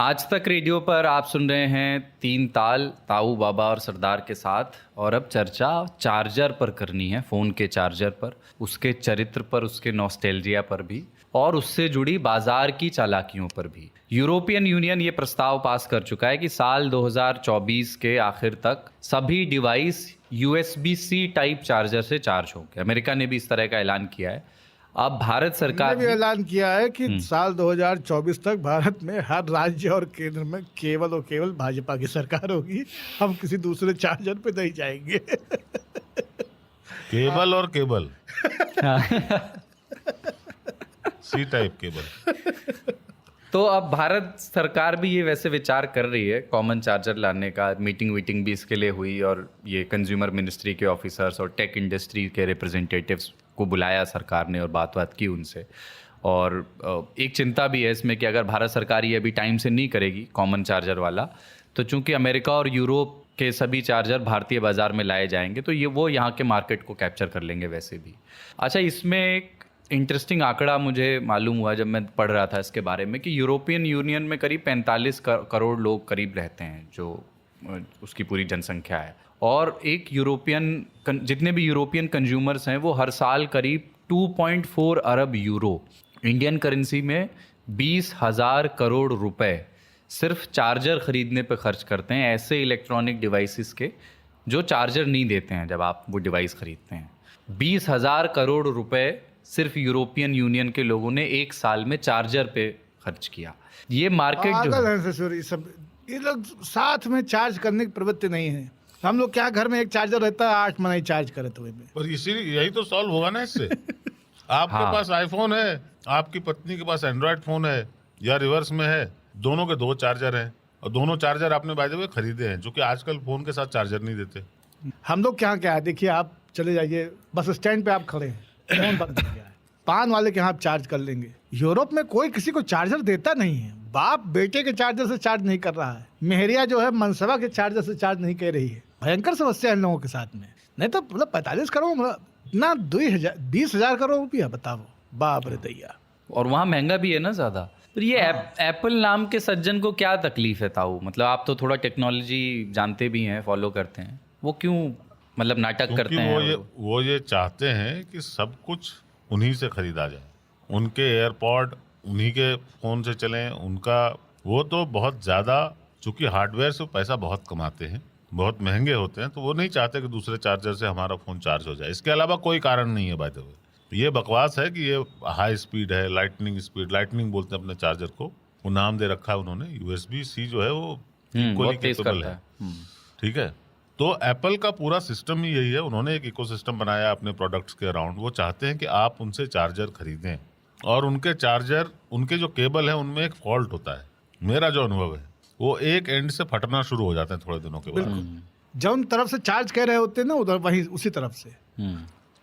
आज तक रेडियो पर आप सुन रहे हैं तीन ताल ताऊ बाबा और सरदार के साथ। और अब चर्चा चार्जर पर करनी है, फ़ोन के चार्जर पर, उसके चरित्र पर, उसके नॉस्टैल्जिया पर भी, और उससे जुड़ी बाजार की चालाकियों पर भी। यूरोपियन यूनियन ये प्रस्ताव पास कर चुका है कि साल 2024 के आखिर तक सभी डिवाइस USB-C टाइप चार्जर से चार्ज होंगे। अमेरिका ने भी इस तरह का ऐलान किया है। अब भारत सरकार ने भी ऐलान किया है कि साल 2024 तक भारत में हर राज्य और केंद्र में केवल और केवल भाजपा की सरकार होगी। हम किसी दूसरे चार्जर पे नहीं जाएंगे। केबल और केबल सी टाइप केबल। तो अब भारत सरकार भी ये वैसे विचार कर रही है कॉमन चार्जर लाने का। मीटिंग भी इसके लिए हुई और ये कंज्यूमर मिनिस्ट्री के ऑफिसर्स और टेक इंडस्ट्री के रिप्रेजेंटेटिव्स को बुलाया सरकार ने और बात की उनसे। और एक चिंता भी है इसमें कि अगर भारत सरकार ये अभी टाइम से नहीं करेगी कॉमन चार्जर वाला, तो चूंकि अमेरिका और यूरोप के सभी चार्जर भारतीय बाज़ार में लाए जाएंगे तो वो यहाँ के मार्केट को कैप्चर कर लेंगे वैसे भी। अच्छा, इसमें एक इंटरेस्टिंग आंकड़ा मुझे मालूम हुआ जब मैं पढ़ रहा था इसके बारे में कि यूरोपियन यूनियन में करीब 45 करोड़ लोग करीब रहते हैं, जो उसकी पूरी जनसंख्या है। और जितने भी यूरोपियन कंज्यूमर्स हैं वो हर साल करीब 2.4 अरब यूरो, इंडियन करेंसी में 20,000 करोड़ रुपए सिर्फ चार्जर खरीदने पे खर्च करते हैं, ऐसे इलेक्ट्रॉनिक डिवाइसेस के जो चार्जर नहीं देते हैं जब आप वो डिवाइस खरीदते हैं। 20,000 करोड़ रुपए सिर्फ यूरोपियन यूनियन के लोगों ने एक साल में चार्जर पे खर्च किया। ये मार्केट जो है, सब ये लोग साथ में चार्ज करने की प्रवृत्ति नहीं है। हम लोग क्या, घर में एक चार्जर रहता है, 8 महीने चार्ज करे तो और इसीलिए यही तो सॉल्व होगा ना इससे। आपके पास आईफोन है, आपकी पत्नी के पास एंड्रॉयड फोन है या रिवर्स में है, दोनों के 2 चार्जर हैं और दोनों चार्जर आपने बाय द वे खरीदे हैं, जो कि आजकल फोन के साथ चार्जर नहीं देते। हम लोग क्या है, देखिए आप चले जाइए बस स्टैंड पे, आप खड़े हैं, फोन बंद हो गया है, पान वाले के यहाँ आप चार्ज कर लेंगे। यूरोप में कोई किसी को चार्जर देता नहीं है। बाप बेटे के चार्जर से चार्ज नहीं कर रहा है, मेहरिया जो है मनसबा के चार्जर से चार्ज नहीं कर रही है। भयंकर समस्या है इन लोगों के साथ में। नहीं तो मतलब 45 करोड़ ना 20,000 करोड़ रुपया, बताओ, बाप रे दैया। और वहाँ महंगा भी है ना ज़्यादा। तो ये एप्पल नाम के सज्जन को क्या तकलीफ है ताऊ? मतलब आप तो थोड़ा टेक्नोलॉजी जानते भी हैं, फॉलो करते हैं, वो क्यों मतलब नाटक करते हैं? वो ये चाहते हैं कि सब कुछ उन्हीं से खरीदा जाए, उनके एयरपॉड उन्हीं के फ़ोन से चलें, उनका वो तो बहुत ज़्यादा, चूँकि हार्डवेयर से पैसा बहुत कमाते हैं, बहुत महंगे होते हैं, तो वो नहीं चाहते कि दूसरे चार्जर से हमारा फ़ोन चार्ज हो जाए। इसके अलावा कोई कारण नहीं है बाय द वे। ये बकवास है कि ये हाई स्पीड है, लाइटनिंग बोलते हैं अपने चार्जर को, वो नाम दे रखा है उन्होंने। USB-C जो है वो इक्वली कैपेबल है। ठीक है, तो एप्पल का पूरा सिस्टम ही यही है। उन्होंने एक इकोसिस्टम बनाया अपने प्रोडक्ट्स के अराउंड। वो चाहते हैं कि आप उनसे चार्जर खरीदें और उनके चार्जर, उनके जो केबल है उनमें एक फॉल्ट होता है। मेरा जो अनुभव है वो एक एंड से फटना शुरू हो जाते हैं थोड़े दिनों के बाद। जौन तरफ से चार्ज कर रहे होते हैं ना, उधर वहीं उसी तरफ से।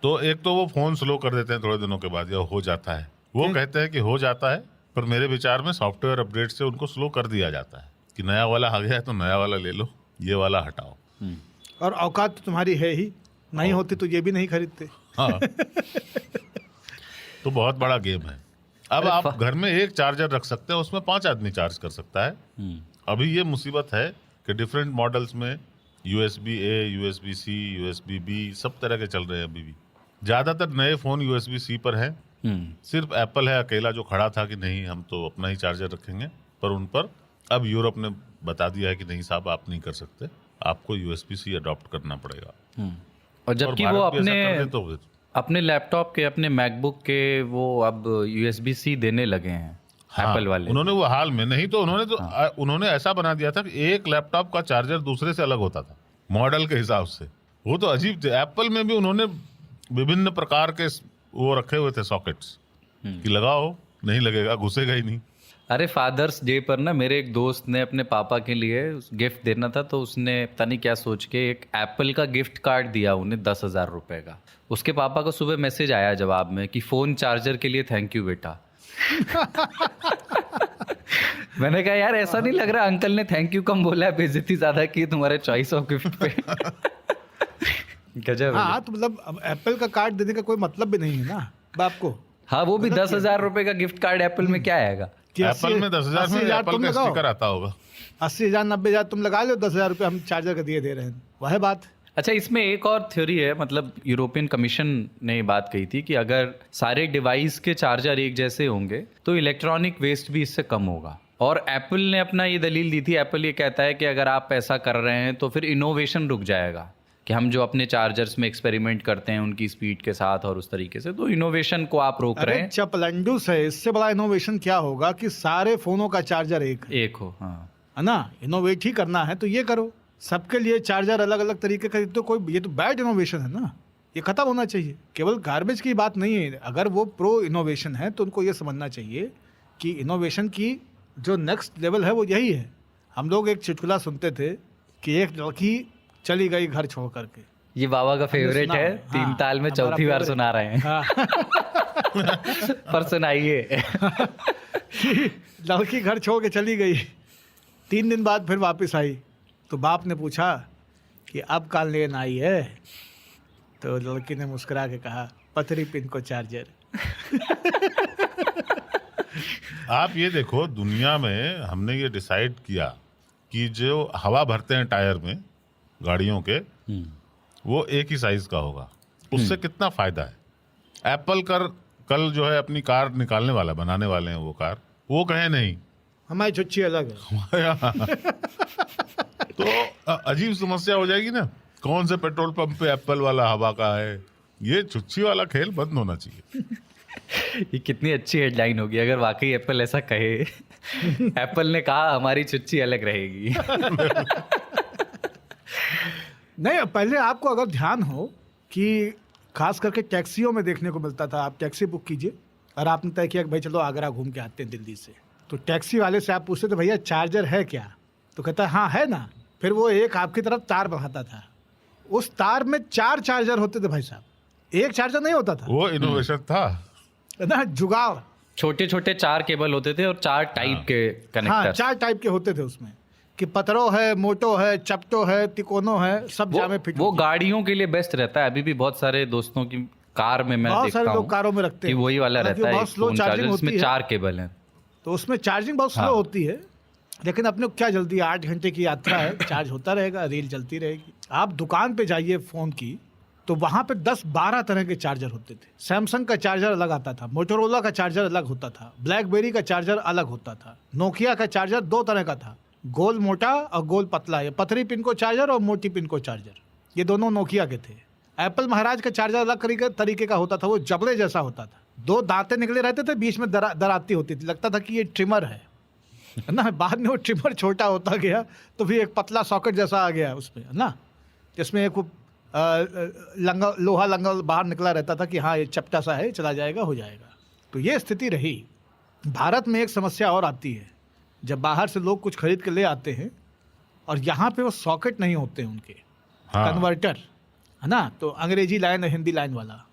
तो एक तो वो फोन स्लो कर देते हैं थोड़े दिनों के बाद, या हो जाता है। वो कहते हैं कि हो जाता है, पर मेरे विचार में सॉफ्टवेयर अपडेट से उनको स्लो कर दिया जाता है कि नया वाला आ गया है तो नया वाला ले लो, ये वाला हटाओ। और औकात तो तुम्हारी है ही, नहीं होती तो ये भी नहीं खरीदते। हाँ। तो बहुत बड़ा गेम है। अब आप घर में एक चार्जर रख सकते हैं, उसमें 5 आदमी चार्ज कर सकता है। अभी ये मुसीबत है कि डिफरेंट मॉडल्स में USB-A, USB-C, USB-B सब तरह के चल रहे हैं अभी भी। ज़्यादातर नए फ़ोन USB-C पर हैं। सिर्फ एप्पल है अकेला जो खड़ा था कि नहीं, हम तो अपना ही चार्जर रखेंगे। पर उन पर अब यूरोप ने बता दिया है कि नहीं साहब, आप नहीं कर सकते, आपको USB-C अडॉप्ट करना पड़ेगा। और जबकि वो अपने लैपटॉप के, अपने मैकबुक के वो अब USB-C देने लगे हैं। हाँ, एप्पल वाले उन्होंने वो हाल में नहीं तो उन्होंने ऐसा बना दिया था कि एक लैपटॉप का चार्जर दूसरे से अलग होता था मॉडल के हिसाब से। वो तो अजीब थे। एप्पल में भी उन्होंने विभिन्न प्रकार के वो रखे हुए थे सॉकेट्स कि लगाओ, नहीं लगेगा, घुसेगा ही नहीं। अरे फादर्स डे पर ना मेरे एक दोस्त ने अपने पापा के लिए गिफ्ट देना था, तो उसने पता नहीं क्या सोच के एक एप्पल का गिफ्ट कार्ड दिया उन्हें 10,000 रुपए का। उसके पापा को सुबह मैसेज आया जवाब में कि फ़ोन चार्जर के लिए थैंक यू बेटा। मैंने कहा यार ऐसा नहीं लग रहा अंकल ने थैंक यू कम बोला है, बेइज्जती ज्यादा की तुम्हारे चॉइस ऑफ गिफ्ट पे। गजब। हाँ, तो मतलब अब एप्पल का कार्ड देने का कोई मतलब भी नहीं है ना बाप को। हाँ, वो भी 10,000 रुपए का गिफ्ट कार्ड एप्पल में क्या आएगा? कि एप्पल में 10,000 में 80,000 एप्पल तुम का लगाओ, स्टिकर आता होगा। 80,000 90,000 तुम लगा लो, 10,000 रुपये हम चार्जर का दिए दे रहे हैं, वह बात। अच्छा, इसमें एक और थ्योरी है, मतलब यूरोपियन कमीशन ने ये बात कही थी कि अगर सारे डिवाइस के चार्जर एक जैसे होंगे तो इलेक्ट्रॉनिक वेस्ट भी इससे कम होगा। और एप्पल ने अपना ये दलील दी थी, एप्पल ये कहता है कि अगर आप ऐसा कर रहे हैं तो फिर इनोवेशन रुक जाएगा, कि हम जो अपने चार्जर्स में एक्सपेरिमेंट करते हैं उनकी स्पीड के साथ और उस तरीके से, तो इनोवेशन को आप रोक रहे अरे हैं। चपलंडूस है, इससे बड़ा इनोवेशन क्या होगा कि सारे फोनों का चार्जर एक एक हो, हाँ। है ना। इनोवेट ही करना है तो ये करो, सबके लिए चार्जर अलग अलग तरीके का। तो कोई, ये तो बैड इनोवेशन है ना, ये खत्म होना चाहिए। केवल गार्बेज की बात नहीं है, अगर वो प्रो इनोवेशन है तो उनको ये समझना चाहिए कि इनोवेशन की जो नेक्स्ट लेवल है वो यही है। हम लोग एक चुटकुला सुनते थे कि एक लड़की चली गई घर छोड़ करके। ये बाबा का फेवरेट सुना है, है, तीन हाँ, ताल में हमारा चौथी बार favorite। सुना रहे हैं। हाँ। पर सुनाइए। लड़की घर छोड़ के चली गई, 3 दिन बाद फिर वापस आई तो बाप ने पूछा कि अब कहाँ लेन आई है, तो लड़की ने मुस्कुरा के कहा, पथरी पिन को चार्जर। आप ये देखो, दुनिया में हमने ये डिसाइड किया कि जो हवा भरते हैं टायर में गाड़ियों के, वो एक ही साइज का होगा। उससे कितना फायदा है। एप्पल कल जो है अपनी कार निकालने वाला, बनाने वाले हैं वो कार, वो कहे नहीं हमारी छुच्छी अलग है। तो अजीब समस्या हो जाएगी ना, कौन से पेट्रोल पंप पे एप्पल वाला हवा का है। ये छुच्छी वाला खेल बंद होना चाहिए। ये कितनी अच्छी हेडलाइन होगी अगर वाकई एप्पल ऐसा कहे। एप्पल ने कहा हमारी छुच्छी अलग रहेगी। नहीं, पहले आपको अगर ध्यान हो कि खास करके टैक्सियों में देखने को मिलता था, आप टैक्सी बुक कीजिए और आपने तय किया कि भाई चलो आगरा घूम के आते हैं दिल्ली से, तो टैक्सी वाले से आप पूछते थे भैया चार्जर है क्या, तो कहता है हाँ है ना। फिर वो एक आपकी तरफ तार बढ़ाता था, उस तार में 4 चार्जर होते थे भाई साहब, एक चार्जर नहीं होता था। वो इनोवेशन था ना, जुगाड़। छोटे छोटे 4 केबल होते थे और 4 टाइप के हाँ, कनेक्टर। 4 टाइप के होते थे उसमें, कि पतरो है, मोटो है, चपटो है, तिकोनो है, सब जामे फिट। वो गाड़ियों के लिए बेस्ट रहता है। अभी भी बहुत सारे दोस्तों की कार में मैं बहुत देखता सारे लोग हूँ कारों में रखते कि हैं, वही वाला हालांकि रहता है, बहुत एक स्लो फोन चार्जिंग चार्जर, होती इसमें है। 4 केबल हैं। तो उसमें चार्जिंग बहुत स्लो हाँ। होती है, लेकिन अपने को क्या जल्दी, 8 घंटे की यात्रा है, चार्ज होता रहेगा, रील चलती रहेगी। आप दुकान पे जाइए फ़ोन की, तो वहाँ पे 10-12 तरह के चार्जर होते थे। सैमसंग का चार्जर अलग आता था, मोटोरोला का चार्जर अलग होता था, ब्लैकबेरी का चार्जर अलग होता था, नोकिया का चार्जर 2 तरह का था, गोल मोटा और गोल पतला, ये पतली पिन को चार्जर और मोटी पिन को चार्जर, ये दोनों नोकिया के थे। एप्पल महाराज का चार्जर अलग तरीके का होता था, वो जबड़े जैसा होता था, 2 दांतें निकले रहते थे, बीच में दराती होती थी, लगता था कि ये ट्रिमर है ना। बाद में वो ट्रिमर छोटा होता गया तो फिर एक पतला सॉकेट जैसा आ गया उसमें, है ना, जिसमें एक लोहा लंगा बाहर निकला रहता था कि हाँ ये चपटा सा है, चला जाएगा, हो जाएगा। तो ये स्थिति रही। भारत में एक समस्या और आती है, जब बाहर से लोग कुछ खरीद के ले आते हैं और यहाँ पे वो सॉकेट नहीं होते हैं उनके, हाँ। कन्वर्टर, है ना, तो अंग्रेजी लाइन और हिंदी लाइन वाला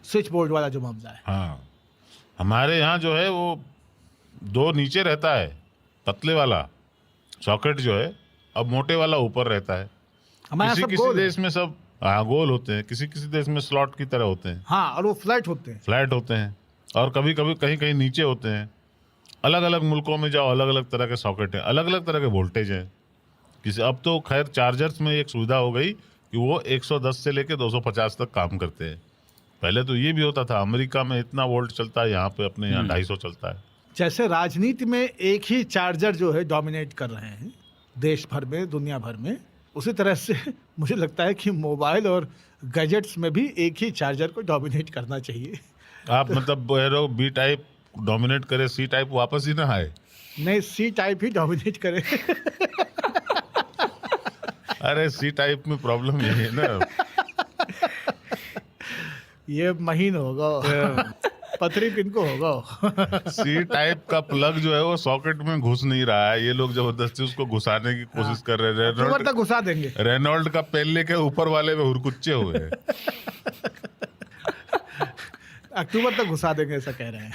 स्विच बोर्ड वाला जो मामला है। हाँ, हमारे यहाँ जो है वो 2 नीचे रहता है, पतले वाला सॉकेट जो है, अब मोटे वाला ऊपर रहता है। हमारे यहाँ सब किसी गोल है। देश में सब गोल होते हैं, किसी देश में स्लॉट की तरह होते हैं, हाँ, और वो फ्लैट होते हैं। फ्लैट होते हैं, और कभी कभी कहीं कहीं नीचे होते हैं। अलग अलग मुल्कों में जाओ, अलग अलग तरह के सॉकेट हैं, अलग अलग तरह के वोल्टेज हैं। अब तो खैर चार्जर्स में एक सुविधा हो गई कि वो 110 से लेके 250 तक काम करते हैं। पहले तो ये भी होता था, अमेरिका में इतना वोल्ट चलता है, यहाँ पे अपने यहाँ 250 चलता है। जैसे राजनीति में एक ही चार्जर जो है डोमिनेट कर रहे हैं देश भर में, दुनिया भर में, उसी तरह से मुझे लगता है कि मोबाइल और गैजेट्स में भी एक ही चार्जर को डोमिनेट करना चाहिए। आप मतलब बी टाइप डोमिनेट करे, सी टाइप वापस ही ना आए। नहीं, सी टाइप ही डोमिनेट करे। अरे सी टाइप में प्रॉब्लम ये है ना, ये महीन होगा, पथरी पिन को होगा। सी टाइप का प्लग जो है वो सॉकेट में घुस नहीं रहा है। ये लोग जबरदस्ती उसको घुसाने की कोशिश कर रहे हैं। अक्टूबर तक घुसा देंगे। रेनॉल्ड का पेल्ले के ऊपर वाले में हुरकुच्चे हुए हैं। अक्टूबर तक घुसा देंगे ऐसा कह रहे हैं।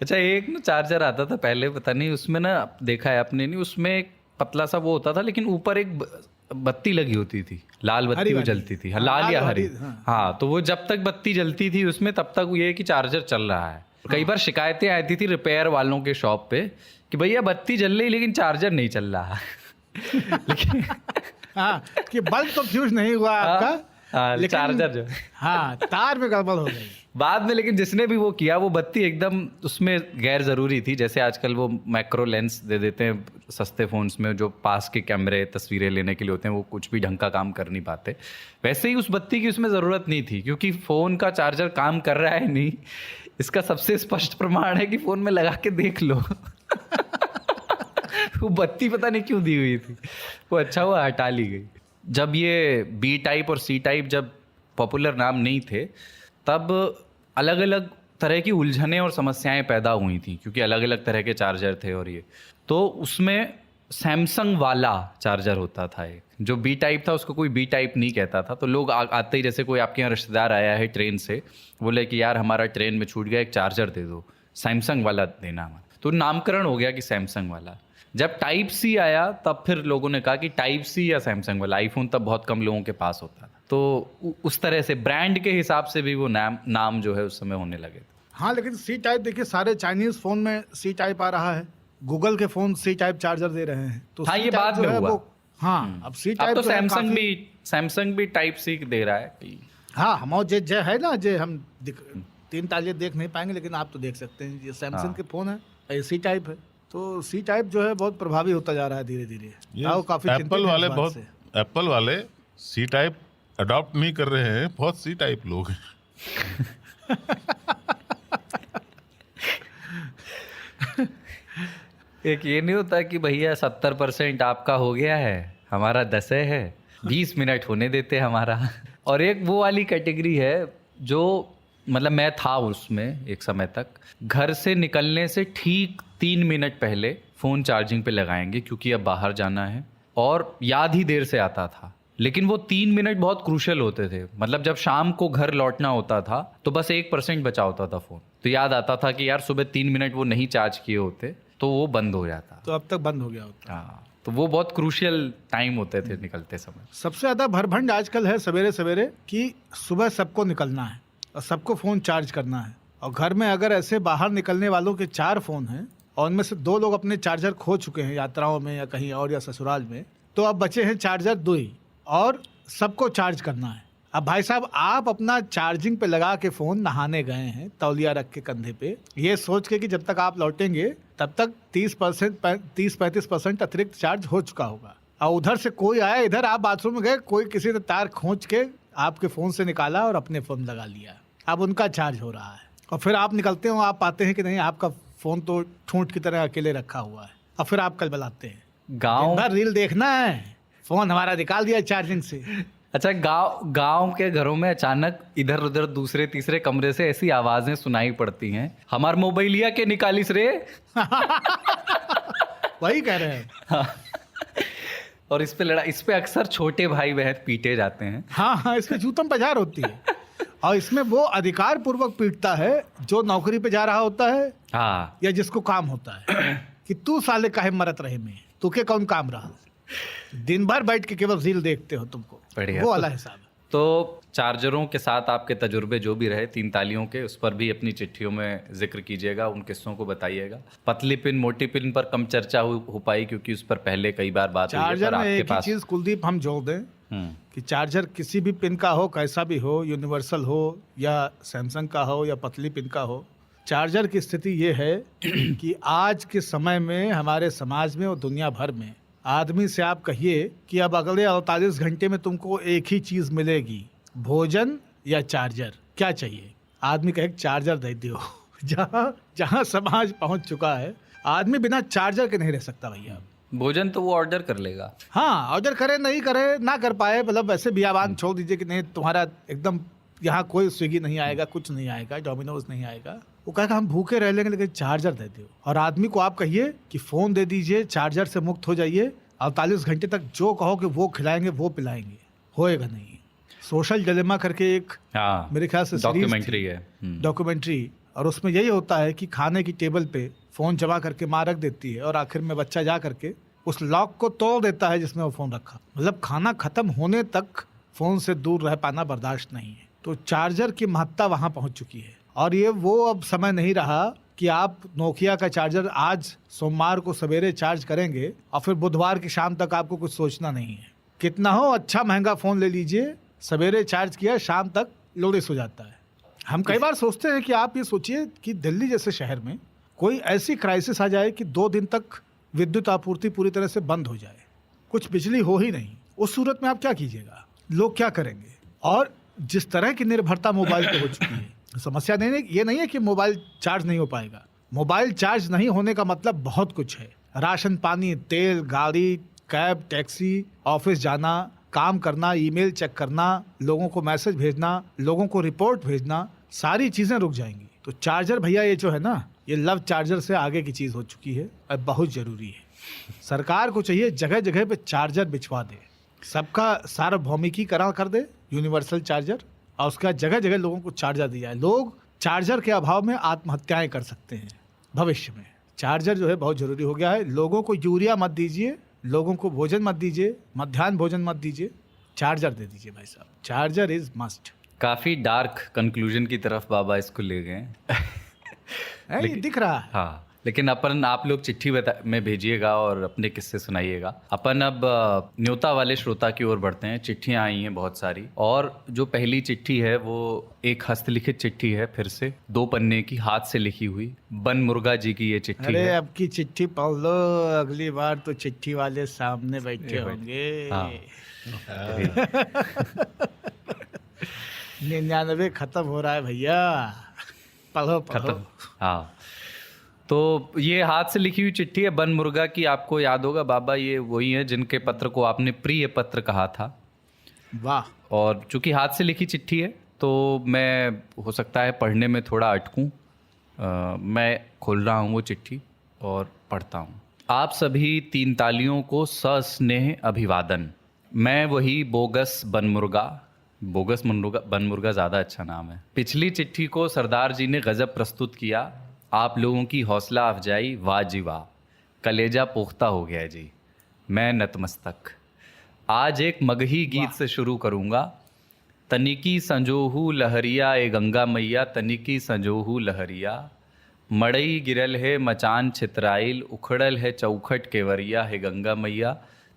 अच्छा, एक ना चार्जर आता था पहले, पता नहीं उसमें ना, देखा है आपने नहीं, उसमें एक पतला सा वो होता था, लेकिन ऊपर एक बत्ती लगी होती थी, लाल बत्ती हरी वो वाली। जलती थी, हाँ, लाल या लाल हरी। हरी, हाँ। हाँ, तो वो जब तक बत्ती जलती थी उसमें, तब तक ये है कि चार्जर चल रहा है। कई बार शिकायतें आती थी रिपेयर वालों के शॉप पे कि भैया बत्ती जल रही लेकिन चार्जर नहीं चल रहा। लेकिन हाँ, कि बल्ब तो फ्यूज नहीं हुआ आपका, लेकिन चार्जर जो हाँ तार में गड़बड़ हो गई बाद में, लेकिन जिसने भी वो किया वो बत्ती एकदम उसमें गैर ज़रूरी थी। जैसे आजकल वो मैक्रो लेंस दे देते हैं सस्ते फ़ोन्स में, जो पास के कैमरे तस्वीरें लेने के लिए होते हैं, वो कुछ भी ढंग का काम कर नहीं पाते। वैसे ही उस बत्ती की उसमें ज़रूरत नहीं थी, क्योंकि फ़ोन का चार्जर काम कर रहा है नहीं, इसका सबसे स्पष्ट प्रमाण है कि फ़ोन में लगा के देख लो। वो बत्ती पता नहीं क्यों दी हुई थी, वो अच्छा हुआ हटा ली गई। जब ये बी टाइप और सी टाइप जब पॉपुलर नाम नहीं थे, तब अलग अलग तरह की उलझनें और समस्याएं पैदा हुई थी, क्योंकि अलग अलग तरह के चार्जर थे। और ये तो उसमें सैमसंग वाला चार्जर होता था एक, जो बी टाइप था उसको कोई बी टाइप नहीं कहता था। तो लोग आते ही, जैसे कोई आपके यहाँ रिश्तेदार आया है ट्रेन से, बोले कि यार हमारा ट्रेन में छूट गया, एक चार्जर दे दो, सैमसंग वाला देना हमारा। तो नामकरण हो गया कि सैमसंग वाला। जब टाइप सी आया तब फिर लोगों ने कहा कि टाइप सी या सैमसंग वाला। आईफोन तब बहुत कम लोगों के पास होता था, तो उस तरह से ब्रांड के हिसाब से भी वो नाम जो है उस समय होने लगे थे। हाँ, लेकिन सी टाइप देखिए, सारे चाइनीज फोन में सी टाइप आ रहा है, गूगल के फोन सी टाइप चार्जर दे रहे हैं। तो हाँ, ये C-type बाद जो में है हुआ। वो, हाँ अब सी अब टाइप तो सैमसंग भी टाइप सी दे रहा है कि हाँ, हम जे जे है ना, जे हम तीन ताले देख नहीं पाएंगे, लेकिन आप तो देख सकते हैं। ये सैमसंग हाँ। के फोन है, ये सी टाइप है। तो सी टाइप जो है बहुत प्रभावी होता जा रहा है धीरे धीरे। काफी चिंतित एप्पल हैं वाले इस बात बहुत से। एप्पल वाले सी टाइप अडॉप्ट नहीं कर रहे हैं, बहुत सी टाइप लोग हैं। एक ये नहीं होता कि भैया 70% आपका हो गया है, हमारा 10 है, 20 मिनट होने देते हमारा। और एक वो वाली कैटेगरी है जो, मतलब मैं था उसमें एक समय तक, घर से निकलने से ठीक 3 मिनट पहले फ़ोन चार्जिंग पे लगाएंगे क्योंकि अब बाहर जाना है, और याद ही देर से आता था। लेकिन वो 3 मिनट बहुत क्रूशल होते थे। मतलब जब शाम को घर लौटना होता था तो बस 1% बचा होता था फ़ोन, तो याद आता था कि यार सुबह 3 मिनट वो नहीं चार्ज किए होते तो वो बंद हो जाता। तो अब तक बंद हो गया होता। हाँ, तो वो बहुत क्रूशियल टाइम होते थे निकलते समय। सबसे ज्यादा भरभंड आजकल है सवेरे सवेरे कि सुबह सबको निकलना है और सबको फोन चार्ज करना है, और घर में अगर ऐसे बाहर निकलने वालों के 4 फोन हैं और उनमें से 2 लोग अपने चार्जर खो चुके हैं यात्राओं में या कहीं और या ससुराल में, तो अब बचे हैं चार्जर 2 ही और सबको चार्ज करना है। अब भाई साहब, आप अपना चार्जिंग पे लगा के फोन नहाने गए हैं तौलिया रख के कंधे पे, ये सोच के कि जब तक आप लौटेंगे तब तक 30-35% अतिरिक्त चार्ज हो चुका होगा, और उधर से कोई आया, इधर आप बाथरूम में गए, कोई किसी ने तार खींच के आपके फोन से निकाला और अपने फोन लगा लिया, अब उनका चार्ज हो रहा है। और फिर आप निकलते हो, आप पाते हैं कि नहीं, आपका फोन तो ठूंठ की तरह अकेले रखा हुआ है, और फिर आप कल बुलाते हैं गांव, रील देखना है, फोन हमारा निकाल दिया चार्जिंग से। अच्छा, गांव के घरों में अचानक इधर उधर दूसरे तीसरे कमरे से ऐसी आवाजें सुनाई पड़ती हैं, हमार मोबाइलिया के निकालिस रे। वही कह रहे हैं। हाँ। और इस पे अक्सर छोटे भाई बहन पीटे जाते हैं। हाँ हाँ, इसमें जूतम पजार होती है, और इसमें वो अधिकार पूर्वक पीटता है जो नौकरी पे जा रहा होता है, हाँ, या जिसको काम होता है कि तू साले काहे मरत रहे में, तू के कौन काम रहा, दिन भर बैठ के केवल रील देखते हो, तुमको बढ़िया। वो वाला हिसाब है। तो चार्जरों के साथ आपके तजुर्बे जो भी रहे 3 तालियों के, उस पर भी अपनी चिट्ठियों में जिक्र कीजिएगा, उन किस्सों को बताइएगा। पतली पिन मोटी पिन पर कम चर्चा हो पाई क्योंकि उस पर पहले कई बार बात हुई है, चार्जर पर में आपके एक ही पास चीज कुलदीप हम जोड़ दें कि चार्जर किसी भी पिन का हो, कैसा भी हो, यूनिवर्सल हो या सैमसंग का हो या पतली पिन का हो, चार्जर की स्थिति ये है कि आज के समय में हमारे समाज में और दुनिया भर में आदमी से आप कहिए कि अब अगले 48 घंटे में तुमको एक ही चीज मिलेगी, भोजन या चार्जर, क्या चाहिए? आदमी कहे चार्जर दे दियो। जहाँ समाज पहुंच चुका है, आदमी बिना चार्जर के नहीं रह सकता भैया। भोजन तो वो ऑर्डर कर लेगा। हाँ, ऑर्डर करे, नहीं करे, ना कर पाए, मतलब ऐसे बियाबान छोड़ दीजिए कि नहीं तुम्हारा एकदम यहाँ कोई स्विगी नहीं आएगा, कुछ नहीं आएगा, डोमिनोज नहीं आएगा, वो कहेगा हम भूखे रह लेंगे लेकिन चार्जर दे दो। और आदमी को आप कहिए कि फोन दे दीजिए, चार्जर से मुक्त हो जाइए, 48 घंटे तक जो कहो कि वो खिलाएंगे वो पिलाएंगे, होएगा नहीं। सोशल डिलेमा करके एक, हाँ, मेरे ख्याल से डॉक्यूमेंट्री है, डॉक्यूमेंट्री, और उसमें यही होता है कि खाने की टेबल पे फोन जमा करके माँ रख देती है और आखिर में बच्चा जा करके उस लॉक को तोड़ देता है जिसमें वो फोन रखा। मतलब खाना खत्म होने तक फोन से दूर रह पाना बर्दाश्त नहीं है। तो चार्जर की महत्ता वहां पहुंच चुकी है। और ये वो अब समय नहीं रहा कि आप नोकिया का चार्जर आज सोमवार को सवेरे चार्ज करेंगे और फिर बुधवार की शाम तक आपको कुछ सोचना नहीं है। कितना हो अच्छा महंगा फ़ोन ले लीजिए, सवेरे चार्ज किया शाम तक लोडेस हो जाता है। हम कई बार सोचते हैं कि आप ये सोचिए कि दिल्ली जैसे शहर में कोई ऐसी क्राइसिस आ जाए कि 2 दिन तक विद्युत आपूर्ति पूरी तरह से बंद हो जाए, कुछ बिजली हो ही नहीं। उस सूरत में आप क्या कीजिएगा, लोग क्या करेंगे? और जिस तरह की निर्भरता मोबाइल पे हो चुकी है, समस्या ये नहीं है कि मोबाइल चार्ज नहीं हो पाएगा। मोबाइल चार्ज नहीं होने का मतलब बहुत कुछ है। राशन पानी, तेल, गाड़ी, कैब, टैक्सी, ऑफिस जाना, काम करना, ईमेल चेक करना, लोगों को मैसेज भेजना, लोगों को रिपोर्ट भेजना, सारी चीज़ें रुक जाएंगी। तो चार्जर भैया ये जो है ना, ये लव चार्जर से आगे की चीज़ हो चुकी है और बहुत ज़रूरी है। सरकार को चाहिए जगह जगह पे चार्जर बिछवा दे, सबका सार्वभौमिकीकरण कर दे, यूनिवर्सल चार्जर, और उसका जगह जगह लोगों को चार्जर दिया है। लोग चार्जर के अभाव में आत्महत्याएं कर सकते हैं भविष्य में। चार्जर जो है बहुत ज़रूरी हो गया है। लोगों को यूरिया मत दीजिए, लोगों को भोजन मत दीजिए, मध्याह्न भोजन मत दीजिए, चार्जर दे दीजिए भाई साहब। Charger is must. काफ़ी डार्क कंक्लूजन की तरफ बाबा इसको ले गए। ये दिख रहा है। हाँ, लेकिन आप लोग चिट्ठी में भेजिएगा और अपने किस्से सुनाइएगा। अपन अब न्योता वाले श्रोता की ओर बढ़ते हैं। चिट्ठियाँ आई हैं बहुत सारी, और जो पहली चिट्ठी है वो एक हस्तलिखित चिट्ठी है, फिर से 2 पन्ने की, हाथ से लिखी हुई। बन मुर्गा जी की ये चिट्ठी अरे है। अब की चिट्ठी पढ़ लो, अगली बार तो चिट्ठी वाले सामने बैठे होंगे। हाँ। 99 खत्म हो रहा है भैया, पढ़ो पढ़ो। हाँ, तो ये हाथ से लिखी हुई चिट्ठी है बन मुर्गा की। आपको याद होगा बाबा, ये वही है जिनके पत्र को आपने प्रिय पत्र कहा था। वाह। और चूंकि हाथ से लिखी चिट्ठी है तो मैं, हो सकता है पढ़ने में थोड़ा अटकूं। मैं खोल रहा हूँ वो चिट्ठी और पढ़ता हूँ। आप सभी 3 तालियों को सस्नेह अभिवादन। मैं वही बोगस बनमुर्गा, बनमुर्गा ज़्यादा अच्छा नाम है। पिछली चिट्ठी को सरदार जी ने गज़ब प्रस्तुत किया। आप लोगों की हौसला अफजाई वाह जी वाह, कलेजा पोख्ता हो गया जी। मैं नतमस्तक। आज एक मगही गीत से शुरू करूँगा। तनिकी संजोहू लहरिया ए गंगा मैया, तनिकी संजोहू लहरिया। मड़ई गिरल है मचान छितराइल, उखड़ल है चौखट केवरिया है गंगा मैया,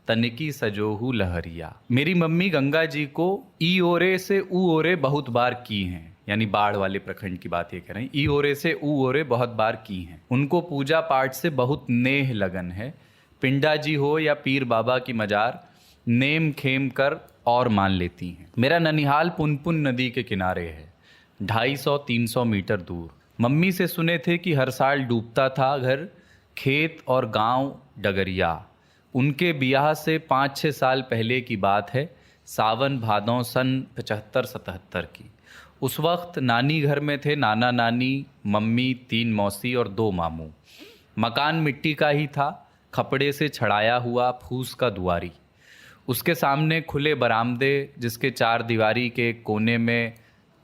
तनिकी सजोहू लहरिया। मेरी मम्मी गंगा जी को ई ओरे से ऊ ओरे बहुत बार की हैं, यानी बाढ़ वाले प्रखंड की बात ये कह रहे हैं। ई ओरे से ऊ ओरे बहुत बार की हैं। उनको पूजा पाठ से बहुत नेह लगन है। पिंडा जी हो या पीर बाबा की मजार, नेम खेम कर और मान लेती हैं। मेरा ननिहाल पुनपुन नदी के किनारे है, 250-300 मीटर दूर। मम्मी से सुने थे कि हर साल डूबता था घर, खेत और गांव डगरिया। उनके ब्याह से 5-6 साल पहले की बात है, सावन भादों सन 75-77 की। उस वक्त नानी घर में थे नाना नानी, मम्मी, 3 मौसी और 2 मामू। मकान मिट्टी का ही था, खपड़े से छड़ाया हुआ फूस का दुआरी। उसके सामने खुले बरामदे, जिसके 4 दीवारी के कोने में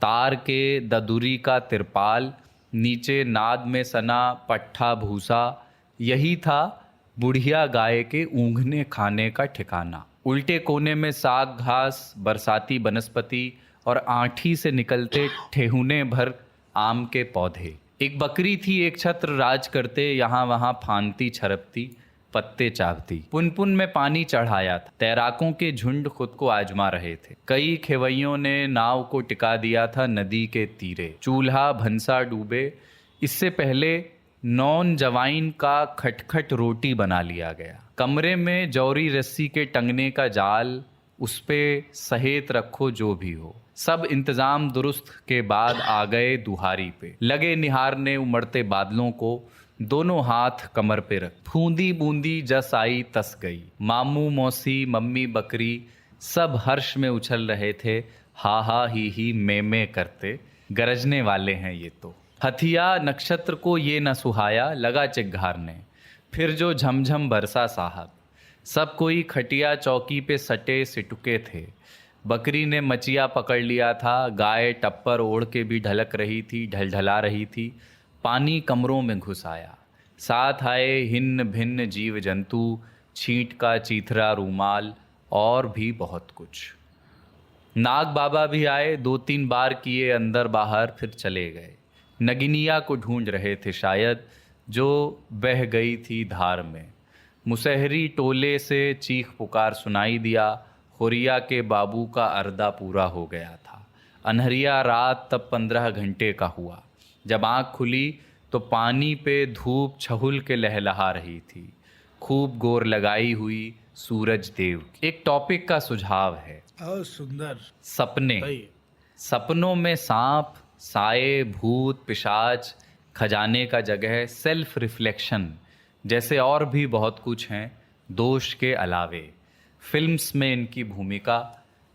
तार के ददुरी का तिरपाल, नीचे नाद में सना पट्ठा भूसा। यही था बुढ़िया गाय के ऊँघने खाने का ठिकाना। उल्टे कोने में साग घास, बरसाती बनस्पति और आँठी से निकलते ठेहुने भर आम के पौधे। एक बकरी थी एक छत्र राज करते, यहाँ वहाँ फानती छरपती पत्ते चावती। पुनपुन में पानी चढ़ाया था, तैराकों के झुंड खुद को आजमा रहे थे। कई खेवैयों ने नाव को टिका दिया था नदी के तीरे। चूल्हा भंसा डूबे, इससे पहले नॉन जवाइन का खटखट रोटी बना लिया गया। कमरे में जौरी रस्सी के टंगने का जाल, उस पे सहेत रखो जो भी हो। सब इंतजाम दुरुस्त के बाद आ गए दुहारी पे, लगे निहारने उमड़ते बादलों को, दोनों हाथ कमर पे रख। फूंदी बूंदी जस आई तस गई। मामू मौसी मम्मी बकरी सब हर्ष में उछल रहे थे, हा हा ही में करते। गरजने वाले हैं ये तो। हथिया नक्षत्र को ये न सुहाया, लगा चिघारने फिर जो झमझम बरसा साहब। सब कोई खटिया चौकी पे सटे सिटुके थे। बकरी ने मचिया पकड़ लिया था, गाय टप्पर ओढ़ के भी ढलक रही थी, ढलढला रही थी। पानी कमरों में घुस आया, साथ आए हिन्न भिन्न जीव जंतु, छींट का चीथरा रूमाल और भी बहुत कुछ। नाग बाबा भी आए, 2-3 बार किए अंदर बाहर, फिर चले गए। नगिनिया को ढूंढ रहे थे शायद, जो बह गई थी धार में। मुसहरी टोले से चीख पुकार सुनाई दिया, हुरिया के बाबू का अर्दा पूरा हो गया था। अनहरिया रात तब 15 घंटे का हुआ। जब आँख खुली तो पानी पे धूप छहुल के लहलहा रही थी, खूब गोर लगाई हुई सूरज देव। एक टॉपिक का सुझाव है, सुंदर सपने। सही। सपनों में सांप, साए, भूत, पिशाच, खजाने का जगह, सेल्फ रिफ्लेक्शन जैसे और भी बहुत कुछ हैं, दोष के अलावे। फिल्म्स में इनकी भूमिका,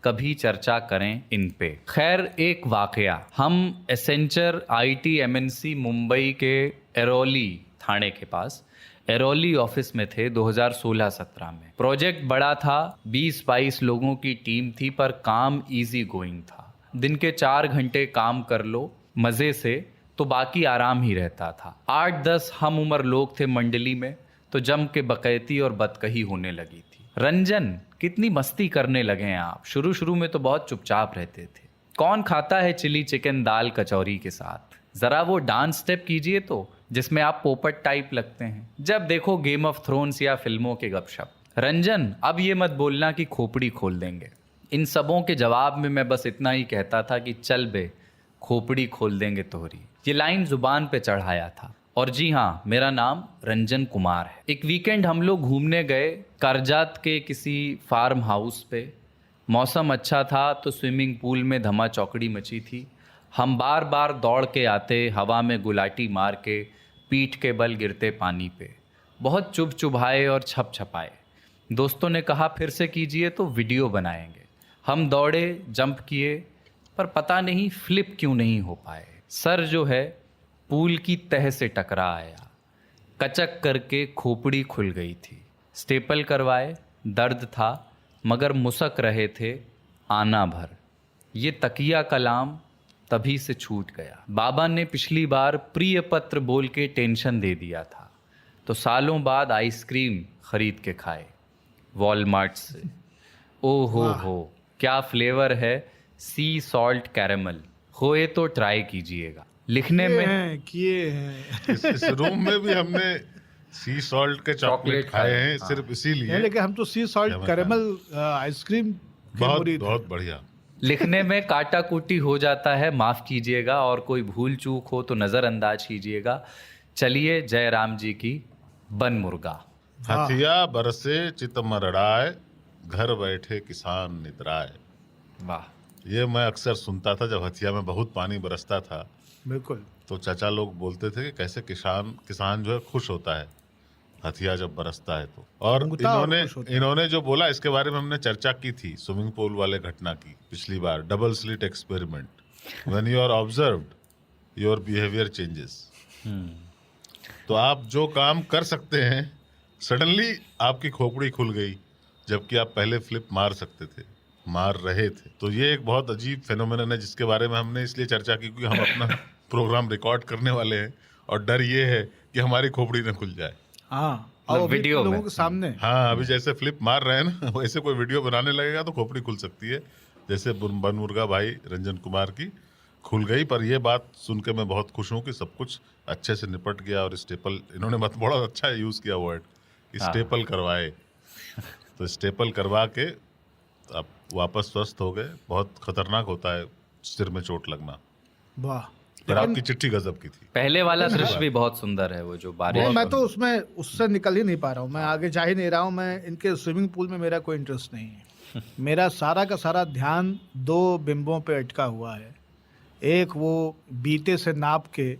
कभी चर्चा करें इन पे। खैर, एक वाकया, हम एसेंचर आईटी एमएनसी मुंबई के एरोली थाने के पास एरोली ऑफिस में थे 2016-17 में। प्रोजेक्ट बड़ा था, 20-22 लोगों की टीम थी, पर काम इजी गोइंग था। दिन के 4 घंटे काम कर लो मज़े से तो बाकी आराम ही रहता था। 8-10 हम उम्र लोग थे मंडली में, तो जम के बकैती और बदकही होने लगी थी। रंजन, कितनी मस्ती करने लगे हैं आप। शुरू शुरू में तो बहुत चुपचाप रहते थे। कौन खाता है चिली चिकन दाल कचौरी के साथ? ज़रा वो डांस स्टेप कीजिए तो, जिसमें आप पोपट टाइप लगते हैं। जब देखो गेम ऑफ थ्रोन्स या फिल्मों के गपशप। रंजन, अब ये मत बोलना कि खोपड़ी खोल देंगे। इन सबों के जवाब में मैं बस इतना ही कहता था कि चल बे, खोपड़ी खोल देंगे तोहरी। ये लाइन जुबान पे चढ़ाया था। और जी हाँ, मेरा नाम रंजन कुमार है। एक वीकेंड हम लोग घूमने गए करजात के किसी फार्म हाउस पे। मौसम अच्छा था तो स्विमिंग पूल में धमा चौकड़ी मची थी। हम बार बार दौड़ के आते, हवा में गुलाटी मार के, पीठ के बल गिरते पानी पे। बहुत चुभ चुभाए और छप छपाए। दोस्तों ने कहा फिर से कीजिए तो वीडियो बनाएंगे। हम दौड़े, जंप किए, पर पता नहीं फ्लिप क्यों नहीं हो पाए। सर जो है पूल की तह से टकरा आया, कचक करके खोपड़ी खुल गई थी। स्टेपल करवाए, दर्द था, मगर मुसक रहे थे आना भर। ये तकिया कलाम तभी से छूट गया। बाबा ने पिछली बार प्रिय पत्र बोल के टेंशन दे दिया था, तो सालों बाद आइसक्रीम खरीद के खाए वॉलमार्ट से। ओ हो, क्या फ्लेवर है, सी सॉल्ट कैरेमल। होए तो ट्राई कीजिएगा। लिखने में किए हैं इस रूम में भी हमने सी सॉल्ट के चॉकलेट खाए हैं, सिर्फ इसीलिए। लेकिन हम तो सी सॉल्ट कैरेमल आइसक्रीम बहुत बढ़िया। लिखने में काटा कुटी हो जाता है, माफ कीजिएगा, और कोई भूल चूक हो तो नजरअंदाज कीजिएगा। चलिए, जय राम जी की बन मुर्गा। हथिया बरसे चित मरड़ाए, घर बैठे किसान निद्राए। वाह। ये मैं अक्सर सुनता था जब हथिया में बहुत पानी बरसता था। बिल्कुल। तो चाचा लोग बोलते थे कि कैसे किसान जो है खुश होता है हथिया जब बरसता है तो। और इन्होंने जो बोला, इसके बारे में हमने चर्चा की थी स्विमिंग पूल वाले घटना की पिछली बार, double slit experiment. When you are observed your behaviour changes. तो आप जो काम कर सकते हैं, सडनली आपकी खोपड़ी खुल गई, जबकि आप पहले फ्लिप मार रहे थे। तो ये एक बहुत अजीब फेनोमेनन है, जिसके बारे में हमने इसलिए चर्चा की क्योंकि हम अपना प्रोग्राम रिकॉर्ड करने वाले हैं और डर ये है कि हमारी खोपड़ी न खुल जाए। हाँ, और वीडियो लोगों के सामने। हाँ, अभी जैसे फ्लिप मार रहे हैं ना, वैसे कोई वीडियो बनाने लगेगा तो खोपड़ी खुल सकती है। जैसे बन मुर्गा भाई रंजन कुमार की खुल गई। पर ये बात सुन के मैं बहुत खुश हूँ कि सब कुछ अच्छे से निपट गया। और स्टेपल, इन्होंने बड़ा अच्छा यूज किया वर्ड, स्टेपल करवाए। तो स्टेपल करवा के आप वापस स्वस्थ हो गए। बहुत खतरनाक होता है सिर में चोट लगना। वाह। पर आपकी चिट्ठी गजब की थी। पहले वाला दृश्य भी बहुत सुंदर है, वो जो बारिश। मैं तो उससे निकल ही नहीं पा रहा हूँ, मैं आगे जा ही नहीं रहा हूँ। मैं इनके स्विमिंग पूल में मेरा कोई इंटरेस्ट नहीं है। मेरा सारा का सारा ध्यान 2 बिंबों पे अटका हुआ है। एक वो बीते से नाप के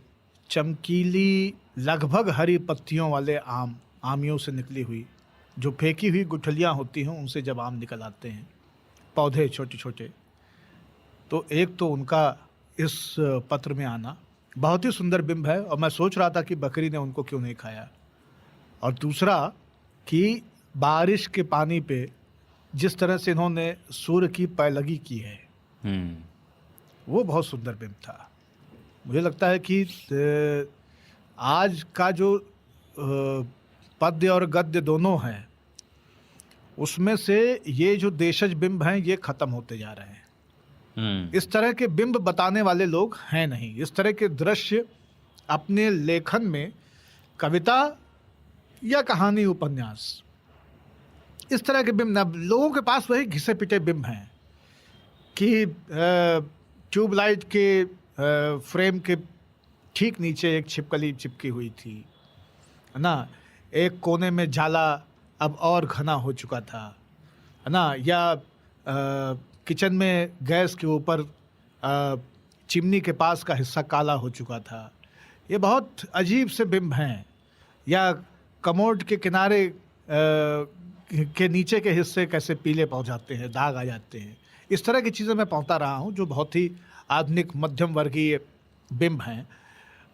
चमकीली लगभग हरी पत्तियों वाले आमियों से निकली हुई, जो फेंकी हुई गुठलियाँ होती हैं, उनसे जब आम निकल आते हैं, पौधे छोटे छोटे। तो एक तो उनका इस पत्र में आना बहुत ही सुंदर बिंब है, और मैं सोच रहा था कि बकरी ने उनको क्यों नहीं खाया। और दूसरा कि बारिश के पानी पे जिस तरह से इन्होंने सूर्य की पैलगी की है, वो बहुत सुंदर बिंब था। मुझे लगता है कि आज का जो पद्य और गद्य दोनों हैं, उसमें से ये जो देशज बिंब हैं ये खत्म होते जा रहे हैं। इस तरह के बिंब बताने वाले लोग हैं नहीं। इस तरह के दृश्य अपने लेखन में कविता या कहानी, उपन्यास, इस तरह के बिंब, लोगों के पास वही घिसे पिटे बिंब हैं कि ट्यूबलाइट के फ्रेम के ठीक नीचे एक छिपकली चिपकी हुई थी, है ना, एक कोने में जाला अब और घना हो चुका था, है ना, या किचन में गैस के ऊपर चिमनी के पास का हिस्सा काला हो चुका था। ये बहुत अजीब से बिंब हैं। या कमोड के किनारे के नीचे के हिस्से कैसे पीले पड़ जाते हैं, दाग आ जाते हैं। इस तरह की चीज़ें मैं पढ़ता रहा हूँ जो बहुत ही आधुनिक मध्यम वर्गीय बिंब हैं।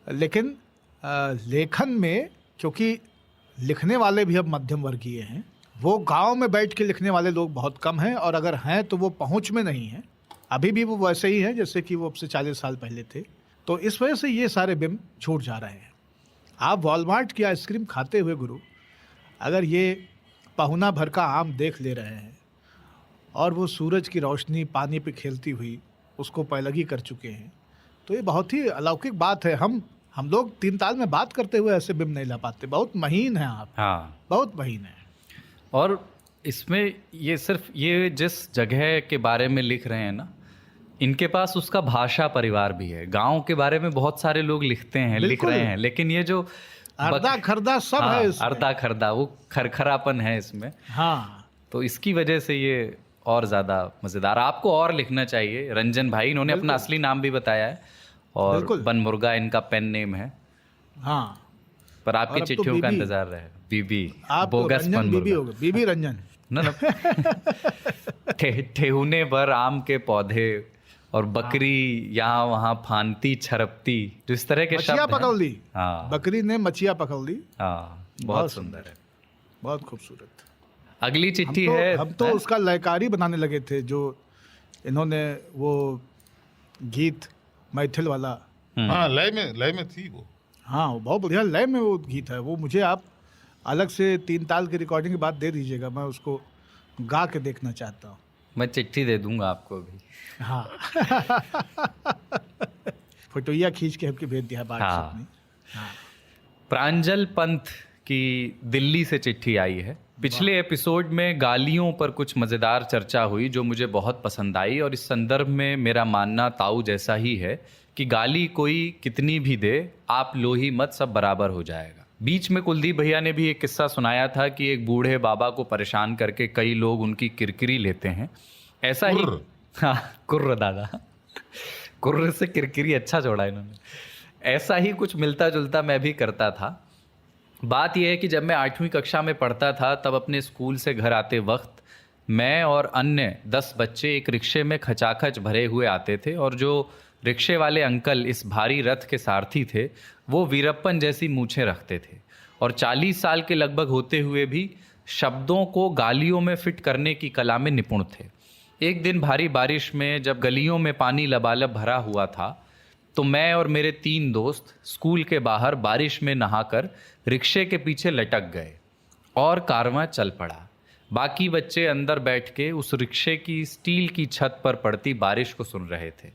लेकिन लेखन में, क्योंकि लिखने वाले भी अब मध्यम वर्गीय हैं, वो गांव में बैठ के लिखने वाले लोग बहुत कम हैं, और अगर हैं तो वो पहुंच में नहीं हैं। अभी भी वो वैसे ही हैं जैसे कि वो अब से 40 साल पहले थे। तो इस वजह से ये सारे बिंब छूट जा रहे हैं। आप वॉलमार्ट की आइसक्रीम खाते हुए गुरु, अगर ये पहुना भर का आम देख ले रहे हैं और वो सूरज की रोशनी पानी पे खेलती हुई उसको पैलगी कर चुके हैं, तो ये बहुत ही अलौकिक बात है। हम लोग 3 ताल में बात करते हुए ऐसे बिंब नहीं ला पाते। बहुत महीन है आप, हाँ, बहुत महीन है। और इसमें ये सिर्फ ये जिस जगह के बारे में लिख रहे हैं ना, इनके पास उसका भाषा परिवार भी है। गांव के बारे में बहुत सारे लोग लिखते हैं, लिख बिल्कुल। रहे हैं, लेकिन ये जो अर्धा खरदा सब हाँ, है इसमें। अर्धा खरदा, वो खरखरापन है इसमें। हाँ, तो इसकी वजह से ये और ज़्यादा मज़ेदार। आपको और लिखना चाहिए रंजन भाई। इन्होंने अपना असली नाम भी बताया है, और बिल्कुल। बनमुर्गा इनका पेन नेम है। हाँ, पर और आपकी अब तो चिट्ठियों का बीबी। इंतजार रहे। बीबी, आप तो बोगस रंजन बीबी बनमुर्गा। हो गए, बीबी रंजन। ना ना ठेहुने पर आम के पौधे, और बकरी यहाँ वहाँ फानती छरपती, जो इस तरह के मछिया शब्द पकड़ हैं। ली, हाँ बकरी ने मछिया पकड़ ली। हाँ, बहुत बहुत सुंदर है। बहुत खूबसूरत। अगली चिट्ठी है। हम तो उसका लयकारी बनाने लगे थे, जो इन्होंने वो गीत मैथिल वाला। हाँ, लय में थी वो। हाँ, वो बहुत बढ़िया लय में वो गीत है। वो मुझे आप अलग से 3 ताल की रिकॉर्डिंग के बाद दे दीजिएगा, मैं उसको गा के देखना चाहता हूँ। मैं चिट्ठी दे दूंगा आपको भी। हाँ फोटोइया खींच के हमके भेज दिया है व्हाट्सएप हाँ। में। हाँ, प्रांजल पंथ की दिल्ली से चिट्ठी आई है। पिछले एपिसोड में गालियों पर कुछ मज़ेदार चर्चा हुई जो मुझे बहुत पसंद आई, और इस संदर्भ में मेरा मानना ताऊ जैसा ही है कि गाली कोई कितनी भी दे, आप लो ही मत, सब बराबर हो जाएगा। बीच में कुलदीप भैया ने भी एक किस्सा सुनाया था कि एक बूढ़े बाबा को परेशान करके कई लोग उनकी किरकिरी लेते हैं। ऐसा ही, कुर्र। हाँ, कुर्र दादा, कुर्र से किरकिरी अच्छा जोड़ा इन्होंने। ऐसा ही कुछ मिलता जुलता मैं भी करता था। बात यह है कि जब मैं 8वीं कक्षा में पढ़ता था, तब अपने स्कूल से घर आते वक्त मैं और अन्य 10 बच्चे एक रिक्शे में खचाखच भरे हुए आते थे, और जो रिक्शे वाले अंकल इस भारी रथ के सारथी थे, वो वीरप्पन जैसी मूछें रखते थे, और 40 साल के लगभग होते हुए भी शब्दों को गालियों में फिट करने की कला में निपुण थे। एक दिन भारी बारिश में जब गलियों में पानी लबालब भरा हुआ था, तो मैं और मेरे 3 दोस्त स्कूल के बाहर बारिश में नहाकर रिक्शे के पीछे लटक गए और कारवां चल पड़ा। बाकी बच्चे अंदर बैठ के उस रिक्शे की स्टील की छत पर पड़ती बारिश को सुन रहे थे।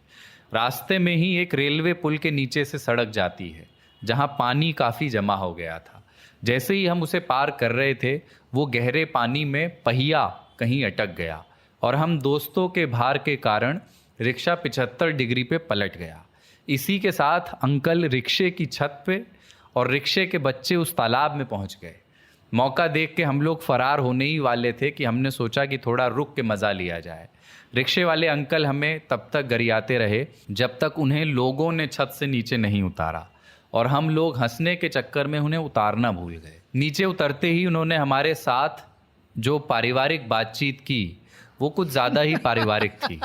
रास्ते में ही एक रेलवे पुल के नीचे से सड़क जाती है, जहां पानी काफ़ी जमा हो गया था। जैसे ही हम उसे पार कर रहे थे, वो गहरे पानी में पहिया कहीं अटक गया, और हम दोस्तों के भार के कारण रिक्शा 75 डिग्री पे पलट गया। इसी के साथ अंकल रिक्शे की छत पे और रिक्शे के बच्चे उस तालाब में पहुंच गए। मौका देख के हम लोग फरार होने ही वाले थे कि हमने सोचा कि थोड़ा रुक के मज़ा लिया जाए। रिक्शे वाले अंकल हमें तब तक गरियाते रहे जब तक उन्हें लोगों ने छत से नीचे नहीं उतारा, और हम लोग हंसने के चक्कर में उन्हें उतारना भूल गए। नीचे उतरते ही उन्होंने हमारे साथ जो पारिवारिक बातचीत की, वो कुछ ज़्यादा ही पारिवारिक थी।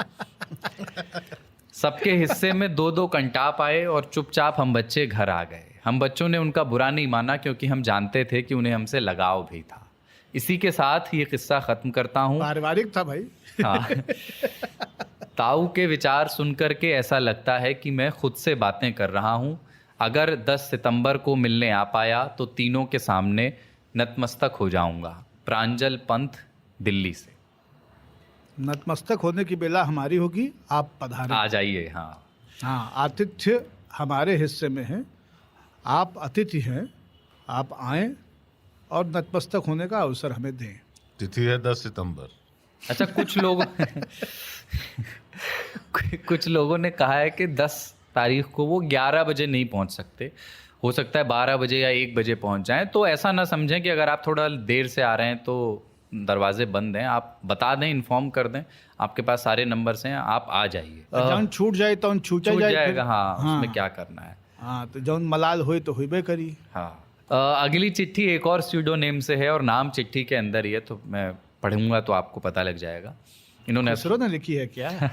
सबके हिस्से में 2-2 कंटाप आए, और चुपचाप हम बच्चे घर आ गए। हम बच्चों ने उनका बुरा नहीं माना, क्योंकि हम जानते थे कि उन्हें हमसे लगाव भी था। इसी के साथ ये किस्सा ख़त्म करता हूँ। पारिवारिक था भाई। हाँ। ताऊ के विचार सुनकर के ऐसा लगता है कि मैं खुद से बातें कर रहा हूँ। अगर 10 सितंबर को मिलने आ पाया तो तीनों के सामने नतमस्तक हो जाऊंगा। प्रांजल पंथ, दिल्ली से। नतमस्तक होने की बेला हमारी होगी, आप पधारें। आ जाइए। हाँ, हाँ, आतिथ्य हमारे हिस्से में है, आप अतिथि हैं, आप आएँ और नतमस्तक होने का अवसर हमें दें। तिथि है 10 सितंबर। अच्छा, कुछ लोगों ने कहा है कि 10 तारीख को वो 11 बजे नहीं पहुंच सकते, हो सकता है 12 बजे या 1 बजे पहुंच जाएं। तो ऐसा ना समझें कि अगर आप थोड़ा देर से आ रहे हैं तो दरवाजे बंद हैं। आप बता दें, इन्फॉर्म कर दें, आपके पास सारे नंबर्स हैं, आप आ जाइए। जौन छूट जाए तो छूट जाएगा। हाँ, उसमें क्या करना है। हाँ, तो जौन मलाल हुई तो हुई करी। हाँ, अगली चिट्ठी एक और स्यूडो नेम से है और नाम चिट्ठी के अंदर ही है, तो मैं पढ़ूंगा तो आपको पता लग जाएगा। इन्होंने खुसरो ने लिखी है क्या?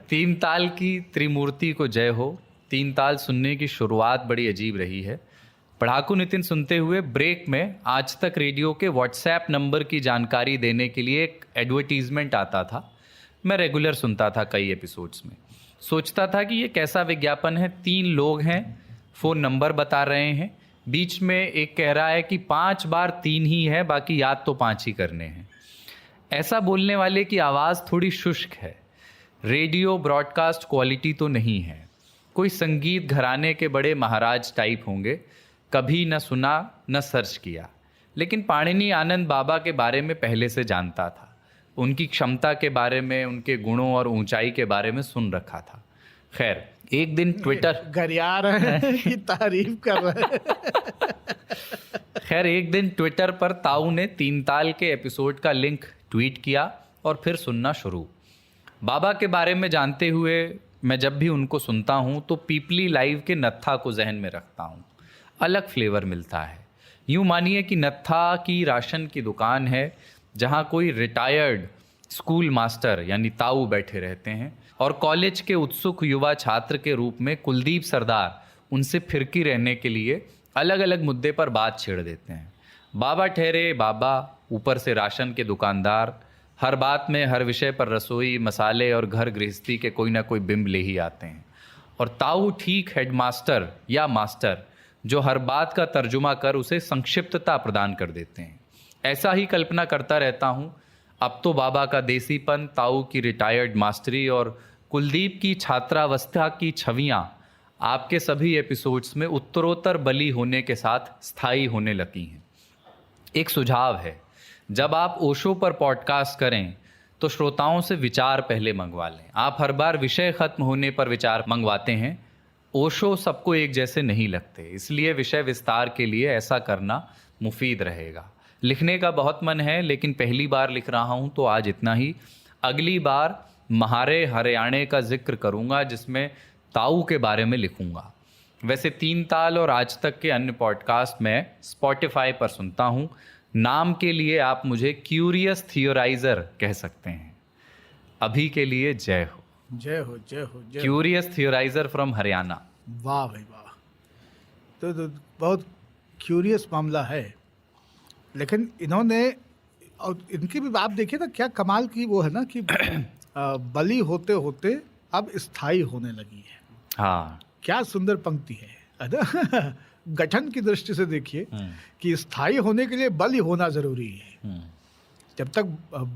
3 ताल की त्रिमूर्ति को जय हो। 3 ताल सुनने की शुरुआत बड़ी अजीब रही है। पढ़ाकू नितिन सुनते हुए ब्रेक में आज तक रेडियो के व्हाट्सएप नंबर की जानकारी देने के लिए एक एडवर्टीजमेंट आता था। मैं रेगुलर सुनता था कई एपिसोड्स में। सोचता था कि ये कैसा विज्ञापन है, 3 लोग हैं, फ़ोन नंबर बता रहे हैं, बीच में एक कह रहा है कि 5 बार 3 ही है, बाकी याद तो 5 ही करने हैं। ऐसा बोलने वाले की आवाज़ थोड़ी शुष्क है। रेडियो ब्रॉडकास्ट क्वालिटी तो नहीं है। कोई संगीत घराने के बड़े महाराज टाइप होंगे। कभी न सुना न सर्च किया, लेकिन पाणिनि आनंद बाबा के बारे में पहले से जानता था। उनकी क्षमता के बारे में, उनके गुणों और ऊंचाई के बारे में सुन रखा था। खैर, एक दिन ट्विटर गरिया रहे हैं कि तारीफ कर रहे हैं। खैर एक दिन ट्विटर पर ताऊ ने 3 ताल के एपिसोड का लिंक ट्वीट किया और फिर सुनना शुरू। बाबा के बारे में जानते हुए मैं जब भी उनको सुनता हूँ तो पीपली लाइव के नत्था को जहन में रखता हूँ। अलग फ्लेवर मिलता है। यूँ मानिए कि नत्था की राशन की दुकान है जहाँ कोई रिटायर्ड स्कूल मास्टर यानी ताऊ बैठे रहते हैं और कॉलेज के उत्सुक युवा छात्र के रूप में कुलदीप सरदार उनसे फिरकी रहने के लिए अलग अलग मुद्दे पर बात छेड़ देते हैं। बाबा ठहरे बाबा, ऊपर से राशन के दुकानदार, हर बात में हर विषय पर रसोई, मसाले और घर गृहस्थी के कोई ना कोई बिंब ले ही आते हैं। और ताऊ ठीक हेडमास्टर या मास्टर जो हर बात का तर्जुमा कर उसे संक्षिप्तता प्रदान कर देते हैं। ऐसा ही कल्पना करता रहता हूँ। अब तो बाबा का देसीपन, ताऊ की रिटायर्ड मास्टरी और कुलदीप की छात्रावस्था की छवियाँ आपके सभी एपिसोड्स में उत्तरोत्तर बली होने के साथ स्थायी होने लगी हैं। एक सुझाव है, जब आप ओशो पर पॉडकास्ट करें तो श्रोताओं से विचार पहले मंगवा लें। आप हर बार विषय खत्म होने पर विचार मंगवाते हैं। ओशो सबको एक जैसे नहीं लगते, इसलिए विषय विस्तार के लिए ऐसा करना मुफीद रहेगा। लिखने का बहुत मन है, लेकिन पहली बार लिख रहा हूँ तो आज इतना ही। अगली बार महारे हरियाणे का जिक्र करूँगा जिसमें ताऊ के बारे में लिखूँगा। वैसे 3 ताल और आज तक के अन्य पॉडकास्ट मैं स्पॉटिफाई पर सुनता हूँ। नाम के लिए आप मुझे क्यूरियस थियोराइजर कह सकते हैं। अभी के लिए जय हो। जय हो, जय हो, जय हो। Curious theoriser from Haryana. वाह भाई वाह। तो बहुत क्यूरियस मामला है, लेकिन इन्होंने, और इनकी भी आप देखिए ना क्या कमाल की वो है ना कि बली होते होते अब स्थायी होने लगी है। हाँ, क्या सुंदर पंक्ति है ना? गठन की दृष्टि से देखिए कि स्थायी होने के लिए बल ही होना जरूरी है। जब तक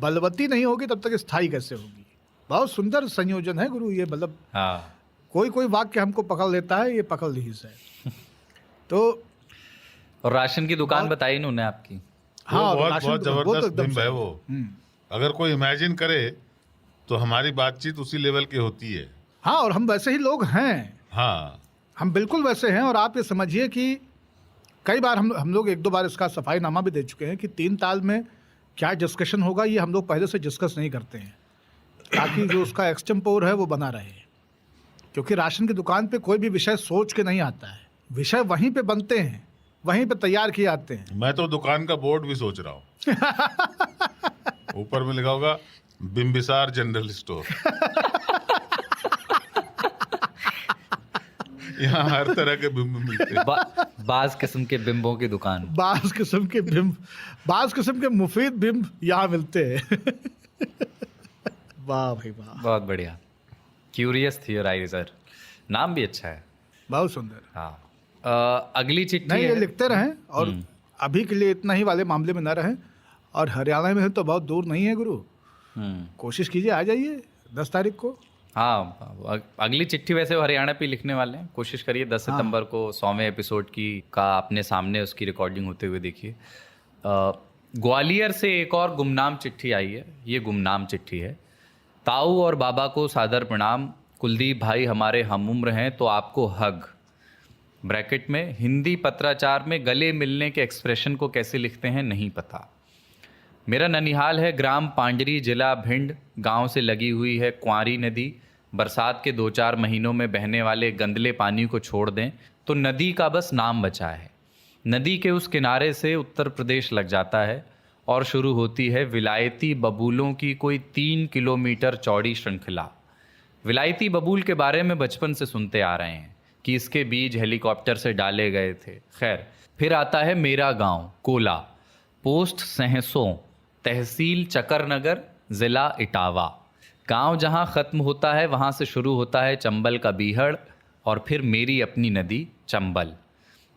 बलवती नहीं होगी तब तक स्थायी कैसे होगी? बहुत सुंदर संयोजन है गुरु ये। मतलब हाँ, कोई कोई वाक्य हमको पकड़ लेता है, ये पकड़ ली है। तो और राशन की दुकान बताई इन्होंने आपकी। हाँ, बहुत राशन बहुत तो- वो तो जबरदस्त एकदम बिंब है सही। वो। अगर कोई इमेजिन करे तो हमारी बातचीत उसी लेवल की होती है। हाँ, और हम वैसे ही लोग हैं। हाँ, हम बिल्कुल वैसे हैं। और आप ये समझिए कि कई बार हम लोग 1-2 बार इसका सफाईनामा भी दे चुके हैं कि 3 ताल में क्या डिस्कशन होगा ये हम लोग पहले से डिस्कस नहीं करते हैं, ताकि जो उसका एक्सटेम्पोर है वो बना रहे। क्योंकि राशन की दुकान पे कोई भी विषय सोच के नहीं आता है। विषय वहीं पे बनते हैं, वहीं पे तैयार किए आते हैं। मैं तो दुकान का बोर्ड भी सोच रहा हूँ। ऊपर में लिखा होगा बिम्बिसार जनरल स्टोर। यहाँ हर तरह के बिंब मिलते हैं। बाज किस्म के बिंबों की दुकान। बास किस्म के बिंब, बास किस्म के मुफीद बिंब यहाँ मिलते हैं। वाह भाई वाह, बहुत बढ़िया। क्यूरियस थियोराइजर, नाम भी अच्छा है। बहुत सुंदर। हाँ, अगली चिट्ठी नहीं, ये है। लिखते रहें और अभी के लिए इतना ही वाले मामले में न रहें। और हरियाणा में तो बहुत दूर नहीं है गुरु। कोशिश कीजिए, आ जाइए 10 तारीख को। हाँ, अगली चिट्ठी वैसे हरियाणा पे लिखने वाले हैं, कोशिश करिए 10 सितंबर को 100वें एपिसोड की का अपने सामने उसकी रिकॉर्डिंग होते हुए देखिए। ग्वालियर से एक और गुमनाम चिट्ठी आई है, ये गुमनाम चिट्ठी है। ताऊ और बाबा को सादर प्रणाम, कुलदीप भाई हमारे हमउम्र हैं तो आपको हग। ब्रैकेट में हिंदी पत्राचार में गले मिलने के एक्सप्रेशन को कैसे लिखते हैं नहीं पता। मेरा ननिहाल है ग्राम पांडरी, जिला भिंड। गांव से लगी हुई है क्वारी नदी। बरसात के 2-4 महीनों में बहने वाले गंदले पानी को छोड़ दें तो नदी का बस नाम बचा है। नदी के उस किनारे से उत्तर प्रदेश लग जाता है और शुरू होती है विलायती बबूलों की कोई 3 किलोमीटर चौड़ी श्रृंखला। विलायती बबूल के बारे में बचपन से सुनते आ रहे हैं कि इसके बीज हेलीकॉप्टर से डाले गए थे। खैर, फिर आता है मेरा गांव कोला, पोस्ट सहसों, तहसील चकरनगर, ज़िला इटावा। गांव जहां ख़त्म होता है वहां से शुरू होता है चंबल का बीहड़ और फिर मेरी अपनी नदी चंबल।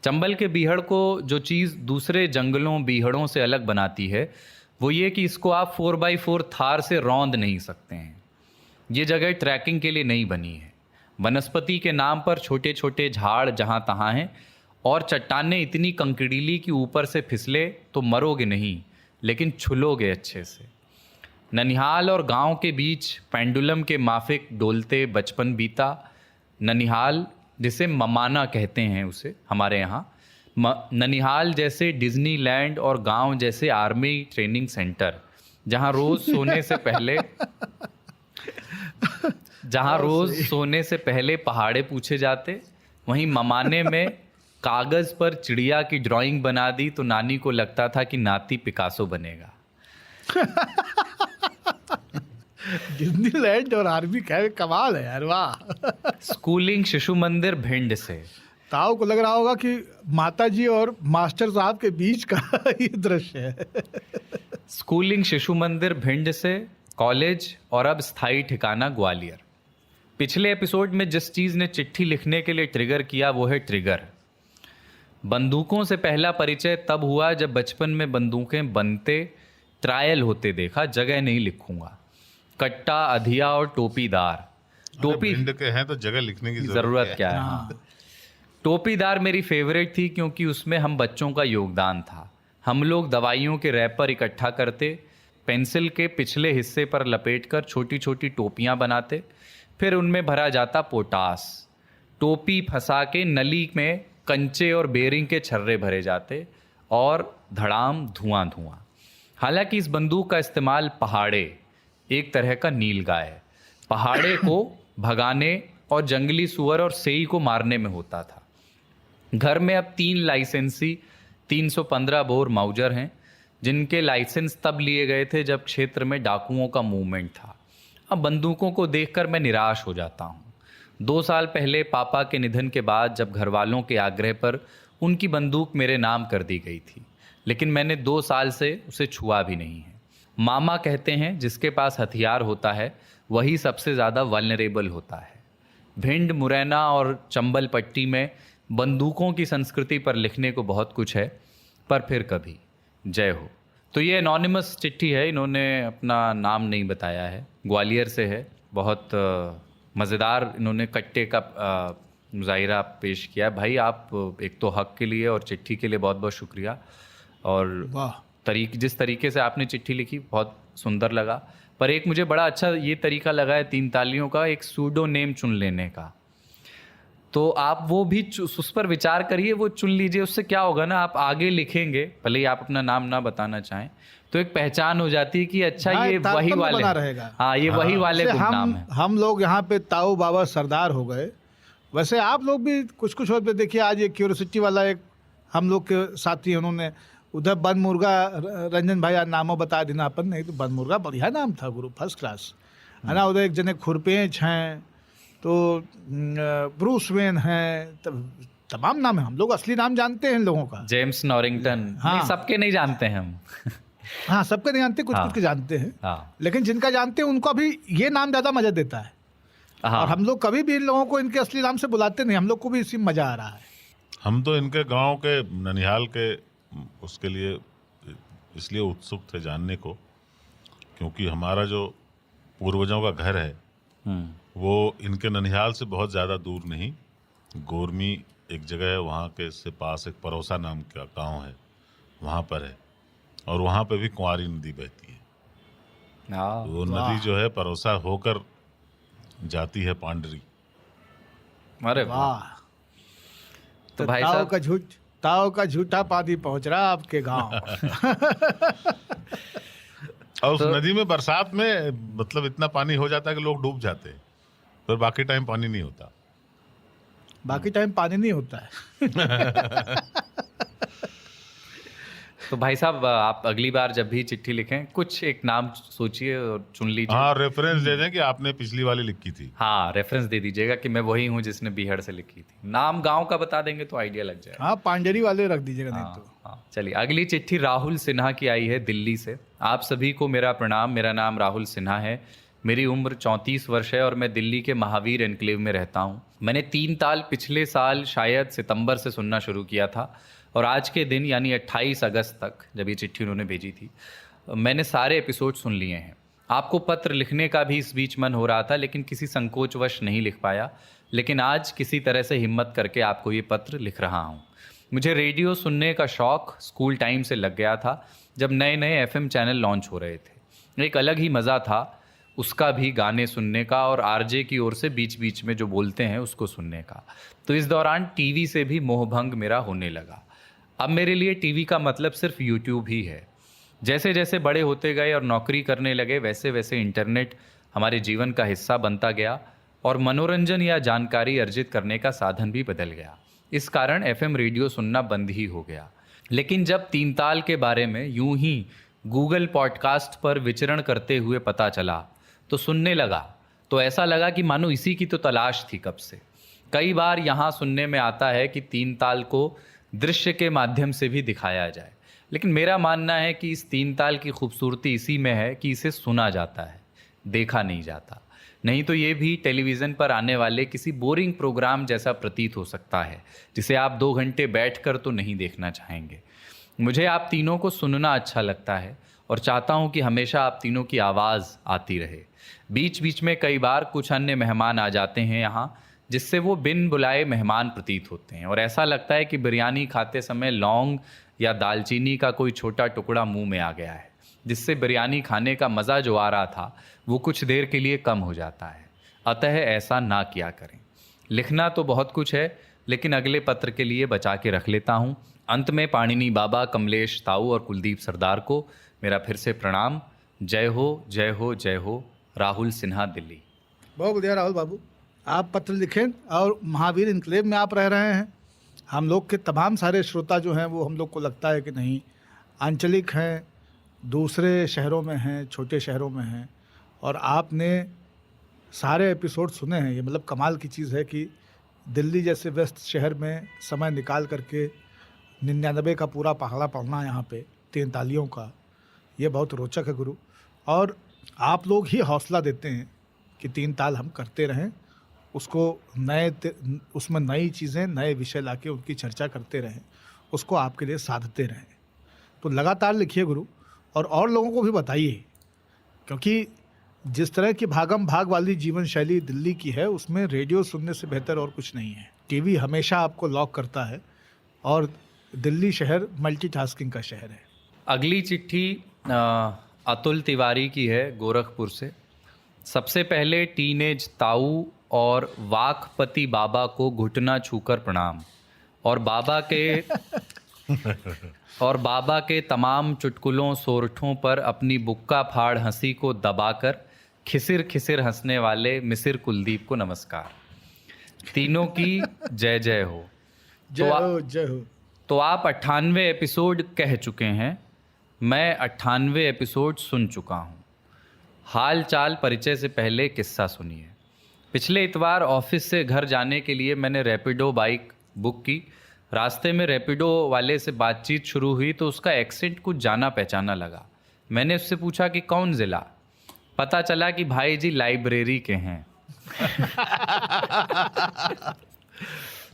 चंबल के बीहड़ को जो चीज़ दूसरे जंगलों बीहड़ों से अलग बनाती है वो ये कि इसको आप 4x4 थार से रौंद नहीं सकते हैं। ये जगह ट्रैकिंग के लिए नहीं बनी है। वनस्पति के नाम पर छोटे छोटे झाड़ जहाँ तहाँ हैं और चट्टानें इतनी कंकड़ीली कि ऊपर से फिसले तो मरोगे नहीं लेकिन छुलोगे अच्छे से। ननिहाल और गांव के बीच पेंडुलम के माफिक डोलते बचपन बीता। ननिहाल जिसे ममाना कहते हैं उसे हमारे यहाँ, ननिहाल जैसे डिज्नीलैंड और गांव जैसे आर्मी ट्रेनिंग सेंटर जहाँ रोज सोने से पहले पहाड़े पूछे जाते, वहीं ममाने में कागज पर चिड़िया की ड्राइंग बना दी तो नानी को लगता था कि नाती पिकासो बनेगा। डिज्नीलैंड और आर्मी का कमाल है यार, वाह। स्कूलिंग शिशु मंदिर भिंड से। ताऊ को लग रहा होगा कि माताजी और मास्टर साहब के बीच का ये दृश्य है। स्कूलिंग शिशु मंदिर भिंड से, कॉलेज और अब स्थायी ठिकाना ग्वालियर। पिछले एपिसोड में जिस चीज़ ने चिट्ठी लिखने के लिए ट्रिगर किया वो है ट्रिगर। बंदूकों से पहला परिचय तब हुआ जब बचपन में बंदूकें बनते ट्रायल होते देखा। जगह नहीं लिखूंगा। कट्टा, अधिया और टोपीदार। टोपी भिंड के हैं तो जगह लिखने की जरूरत क्या है। हाँ। टोपीदार मेरी फेवरेट थी क्योंकि उसमें हम बच्चों का योगदान था। हम लोग दवाइयों के रैपर इकट्ठा करते, पेंसिल के पिछले हिस्से पर लपेटकर छोटी छोटी टोपियां बनाते, फिर उनमें भरा जाता पोटास। टोपी फंसा के नली में कंचे और बेरिंग के छर्रे भरे जाते और धड़ाम धुआं धुआं। हालांकि इस बंदूक का इस्तेमाल पहाड़े, एक तरह का नीलगाय, पहाड़े को भगाने और जंगली सुअर और सेई को मारने में होता था। घर में अब 3 लाइसेंसी 315 बोर माउजर हैं जिनके लाइसेंस तब लिए गए थे जब क्षेत्र में डाकुओं का मूवमेंट था। अब बंदूकों को देखकर मैं निराश हो जाता हूँ। 2 साल पहले पापा के निधन के बाद जब घर वालों के आग्रह पर उनकी बंदूक मेरे नाम कर दी गई थी, लेकिन मैंने 2 साल से उसे छुआ भी नहीं है। मामा कहते हैं जिसके पास हथियार होता है वही सबसे ज़्यादा वल्नरेबल होता है। भिंड, मुरैना और चंबल पट्टी में बंदूकों की संस्कृति पर लिखने को बहुत कुछ है, पर फिर कभी। जय हो। तो ये एनोनिमस चिट्ठी है, इन्होंने अपना नाम नहीं बताया है, ग्वालियर से है। बहुत मज़ेदार इन्होंने कट्टे का मुजाहिरा पेश किया। भाई आप एक तो हक के लिए और चिट्ठी के लिए बहुत बहुत शुक्रिया। और वाह, जिस तरीके से आपने चिट्ठी लिखी बहुत सुंदर लगा। पर एक मुझे बड़ा अच्छा ये तरीका लगा है 3 तालियों का, एक सूडो नेम चुन लेने का। तो आप वो भी उस पर विचार करिए, वो चुन लीजिए। उससे क्या होगा ना, आप आगे लिखेंगे, भले ही आप अपना नाम ना बताना चाहें, तो एक पहचान हो जाती है कि अच्छा ये वही वाले रहेगा। हाँ, ये वही वाले गुमनाम है। हम लोग यहाँ पे ताऊ बाबा सरदार हो गए, वैसे आप लोग भी कुछ कुछ होते। देखिए आज ये क्यूरियोसिटी वाला एक हम लोग के साथी, उन्होंने उधर बन मुर्गा, रंजन भाई आज नामों बता देना अपन, नहीं तो बन मुर्गा बढ़िया नाम था गुरु, फर्स्ट क्लास है ना। उधर एक जने खुरपेंच हैं, तो ब्रूस वेन हैं, तमाम नाम है। हम लोग असली नाम जानते हैं इन लोगों का, जेम्स नॉरिंगटन। हाँ, सबके नहीं जानते हैं हम। हाँ, सबके नहीं जानते, कुछ कुछ के जानते हैं। हाँ। लेकिन जिनका जानते हैं उनको भी ये नाम ज़्यादा मजा देता है। हाँ। और हम लोग कभी भी इन लोगों को इनके असली नाम से बुलाते नहीं, हम लोग को भी इसी मजा आ रहा है। हम तो इनके गांव के, ननिहाल के, उसके लिए इसलिए उत्सुक थे जानने को, क्योंकि हमारा जो पूर्वजों का घर है वो इनके ननिहाल से बहुत ज़्यादा दूर नहीं, गोरमी एक जगह है, वहाँ के से पास एक परोसा नाम का गांव है, वहाँ पर है। और वहाँ पे भी कुंवारी नदी बहती है। हाँ, वो नदी जो है परोसा होकर जाती है पांडरी। अरे वाह। वाह। तो तो भाई साहब ताव का झूठा पानी पहुंच रहा आपके गांव। और उस तो- नदी में बरसात में मतलब इतना पानी हो जाता है कि लोग डूब जाते हैं, फिर बाकी टाइम पानी नहीं होता। बाकी टाइम पानी नहीं होता है। तो भाई साहब आप अगली बार जब भी चिट्ठी लिखें कुछ एक नाम सोचिए और चुन लीजिए। हाँ, रेफरेंस दे दें कि आपने पिछली वाली लिखी थी। हाँ, रेफरेंस दे दीजिएगा कि मैं वही हूँ जिसने बीहड़ से लिखी थी। नाम गांव का बता देंगे तो आइडिया लग जाएगा। हाँ, पांडेरी वाले रख दीजिएगा नहीं तो। हाँ, चलिए अगली चिट्ठी राहुल सिन्हा की आई है दिल्ली से। आप सभी को मेरा प्रणाम। मेरा नाम राहुल सिन्हा है। मेरी उम्र 34 वर्ष है और मैं दिल्ली के महावीर एनक्लेव में रहता हूँ। मैंने 3 ताल पिछले साल शायद सितंबर से सुनना शुरू किया था और आज के दिन यानी 28 अगस्त तक जब ये चिट्ठी उन्होंने भेजी थी मैंने सारे एपिसोड सुन लिए हैं। आपको पत्र लिखने का भी इस बीच मन हो रहा था लेकिन किसी संकोचवश नहीं लिख पाया, लेकिन आज किसी तरह से हिम्मत करके आपको ये पत्र लिख रहा हूँ। मुझे रेडियो सुनने का शौक़ स्कूल टाइम से लग गया था जब नए नए FM चैनल लॉन्च हो रहे थे। एक अलग ही मज़ा था उसका भी, गाने सुनने का और आरजे की ओर से बीच बीच में जो बोलते हैं उसको सुनने का। तो इस दौरान टीवी से भी मोहभंग मेरा होने लगा। अब मेरे लिए टीवी का मतलब सिर्फ यूट्यूब ही है। जैसे जैसे बड़े होते गए और नौकरी करने लगे वैसे वैसे इंटरनेट हमारे जीवन का हिस्सा बनता गया और मनोरंजन या जानकारी अर्जित करने का साधन भी बदल गया। इस कारण FM रेडियो सुनना बंद ही हो गया। लेकिन जब 3 ताल के बारे में यूं ही गूगल पॉडकास्ट पर विचरण करते हुए पता चला तो सुनने लगा तो ऐसा लगा कि मानो इसी की तो तलाश थी कब से। कई बार यहाँ सुनने में आता है कि 3 ताल को दृश्य के माध्यम से भी दिखाया जाए, लेकिन मेरा मानना है कि इस 3 ताल की खूबसूरती इसी में है कि इसे सुना जाता है, देखा नहीं जाता। नहीं तो ये भी टेलीविज़न पर आने वाले किसी बोरिंग प्रोग्राम जैसा प्रतीत हो सकता है जिसे आप 2 घंटे बैठकर तो नहीं देखना चाहेंगे। मुझे आप तीनों को सुनना अच्छा लगता है और चाहता हूँ कि हमेशा आप तीनों की आवाज़ आती रहे। बीच बीच में कई बार कुछ अन्य मेहमान आ जाते हैं यहाँ जिससे वो बिन बुलाए मेहमान प्रतीत होते हैं और ऐसा लगता है कि बिरयानी खाते समय लौंग या दालचीनी का कोई छोटा टुकड़ा मुंह में आ गया है, जिससे बिरयानी खाने का मज़ा जो आ रहा था वो कुछ देर के लिए कम हो जाता है। अतः ऐसा ना किया करें। लिखना तो बहुत कुछ है लेकिन अगले पत्र के लिए बचा के रख लेता हूँ। अंत में पाणिनी बाबा, कमलेश ताऊ और कुलदीप सरदार को मेरा फिर से प्रणाम। जय हो, जय हो, जय हो। राहुल सिन्हा, दिल्ली। बहुत बढ़िया राहुल बाबू, आप पत्र लिखें और महावीर इनक्लेव में आप रह रहे हैं। हम लोग के तमाम सारे श्रोता जो हैं वो हम लोग को लगता है कि नहीं आंचलिक हैं, दूसरे शहरों में हैं, छोटे शहरों में हैं और आपने सारे एपिसोड सुने हैं। ये मतलब कमाल की चीज़ है कि दिल्ली जैसे व्यस्त शहर में समय निकाल करके 99 का पूरा पहाड़ा पढ़ना यहाँ पे 3 तालियों का, ये बहुत रोचक है गुरु। और आप लोग ही हौसला देते हैं कि 3 ताल हम करते रहें, उसको उसमें नई चीज़ें, नए विषय लाके उनकी चर्चा करते रहें, उसको आपके लिए साधते रहें। तो लगातार लिखिए गुरु और लोगों को भी बताइए, क्योंकि जिस तरह की भागम भाग वाली जीवन शैली दिल्ली की है उसमें रेडियो सुनने से बेहतर और कुछ नहीं है। टीवी हमेशा आपको लॉक करता है और दिल्ली शहर मल्टीटास्किंग का शहर है। अगली चिट्ठी अतुल तिवारी की है गोरखपुर से। सबसे पहले टीनेज ताऊ और वाकपति बाबा को घुटना छूकर प्रणाम और बाबा के तमाम चुटकुलों सोरठों पर अपनी बुक्का फाड़ हंसी को दबाकर खिसिर खिसिर हंसने वाले मिसिर कुलदीप को नमस्कार। तीनों की जय जय हो। जय हो, जय हो। तो आप 98 एपिसोड कह चुके हैं, मैं 98 एपिसोड सुन चुका हूँ। हाल चाल परिचय से पहले किस्सा सुनिए। पिछले इतवार ऑफिस से घर जाने के लिए मैंने रैपिडो बाइक बुक की। रास्ते में रैपिडो वाले से बातचीत शुरू हुई तो उसका एक्सेंट कुछ जाना पहचाना लगा। मैंने उससे पूछा कि कौन ज़िला। पता चला कि भाई जी लाइब्रेरी के हैं।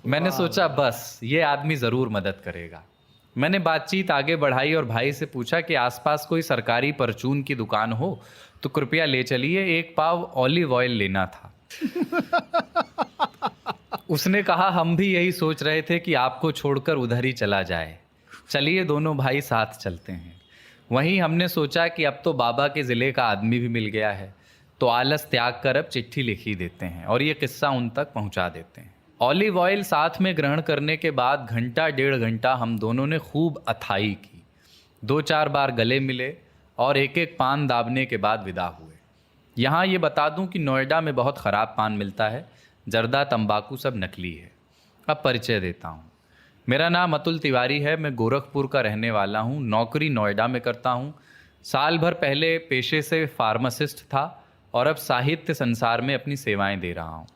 मैंने सोचा बस ये आदमी ज़रूर मदद करेगा। मैंने बातचीत आगे बढ़ाई और भाई से पूछा कि आसपास कोई सरकारी परचून की दुकान हो तो कृपया ले चलिए, 1 पाव ऑलिव ऑयल लेना था। उसने कहा हम भी यही सोच रहे थे कि आपको छोड़कर उधर ही चला जाए, चलिए दोनों भाई साथ चलते हैं। वहीं हमने सोचा कि अब तो बाबा के ज़िले का आदमी भी मिल गया है, तो आलस त्याग कर अब चिट्ठी लिख ही देते हैं और ये किस्सा उन तक पहुंचा देते हैं। ऑलिव ऑयल साथ में ग्रहण करने के बाद घंटा 1.5 घंटा हम दोनों ने खूब अथाई की, 2-4 बार गले मिले और एक पान दाबने के बाद विदा हुए। यहाँ ये बता दूं कि नोएडा में बहुत ख़राब पान मिलता है, जर्दा तंबाकू सब नकली है। अब परिचय देता हूँ। मेरा नाम अतुल तिवारी है, मैं गोरखपुर का रहने वाला हूँ, नौकरी नोएडा में करता हूँ। साल भर पहले पेशे से फार्मासिस्ट था और अब साहित्य संसार में अपनी सेवाएं दे रहा हूँ।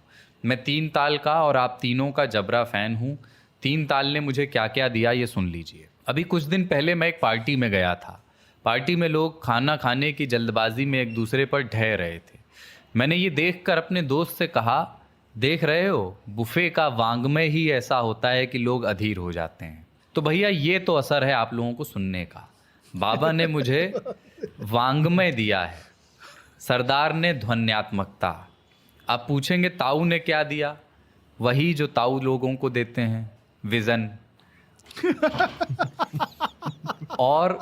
मैं 3 ताल का और आप तीनों का जबरा फ़ैन हूँ। 3 ताल ने मुझे क्या क्या दिया ये सुन लीजिए। अभी कुछ दिन पहले मैं एक पार्टी में गया था। पार्टी में लोग खाना खाने की जल्दबाजी में एक दूसरे पर ढह रहे थे। मैंने ये देखकर अपने दोस्त से कहा, देख रहे हो, बुफे का वांग्मय ही ऐसा होता है कि लोग अधीर हो जाते हैं। तो भैया ये तो असर है आप लोगों को सुनने का। बाबा ने मुझे वांग्मय दिया है, सरदार ने ध्वन्यात्मकता। आप पूछेंगे ताऊ ने क्या दिया? वही जो ताऊ लोगों को देते हैं, विजन। और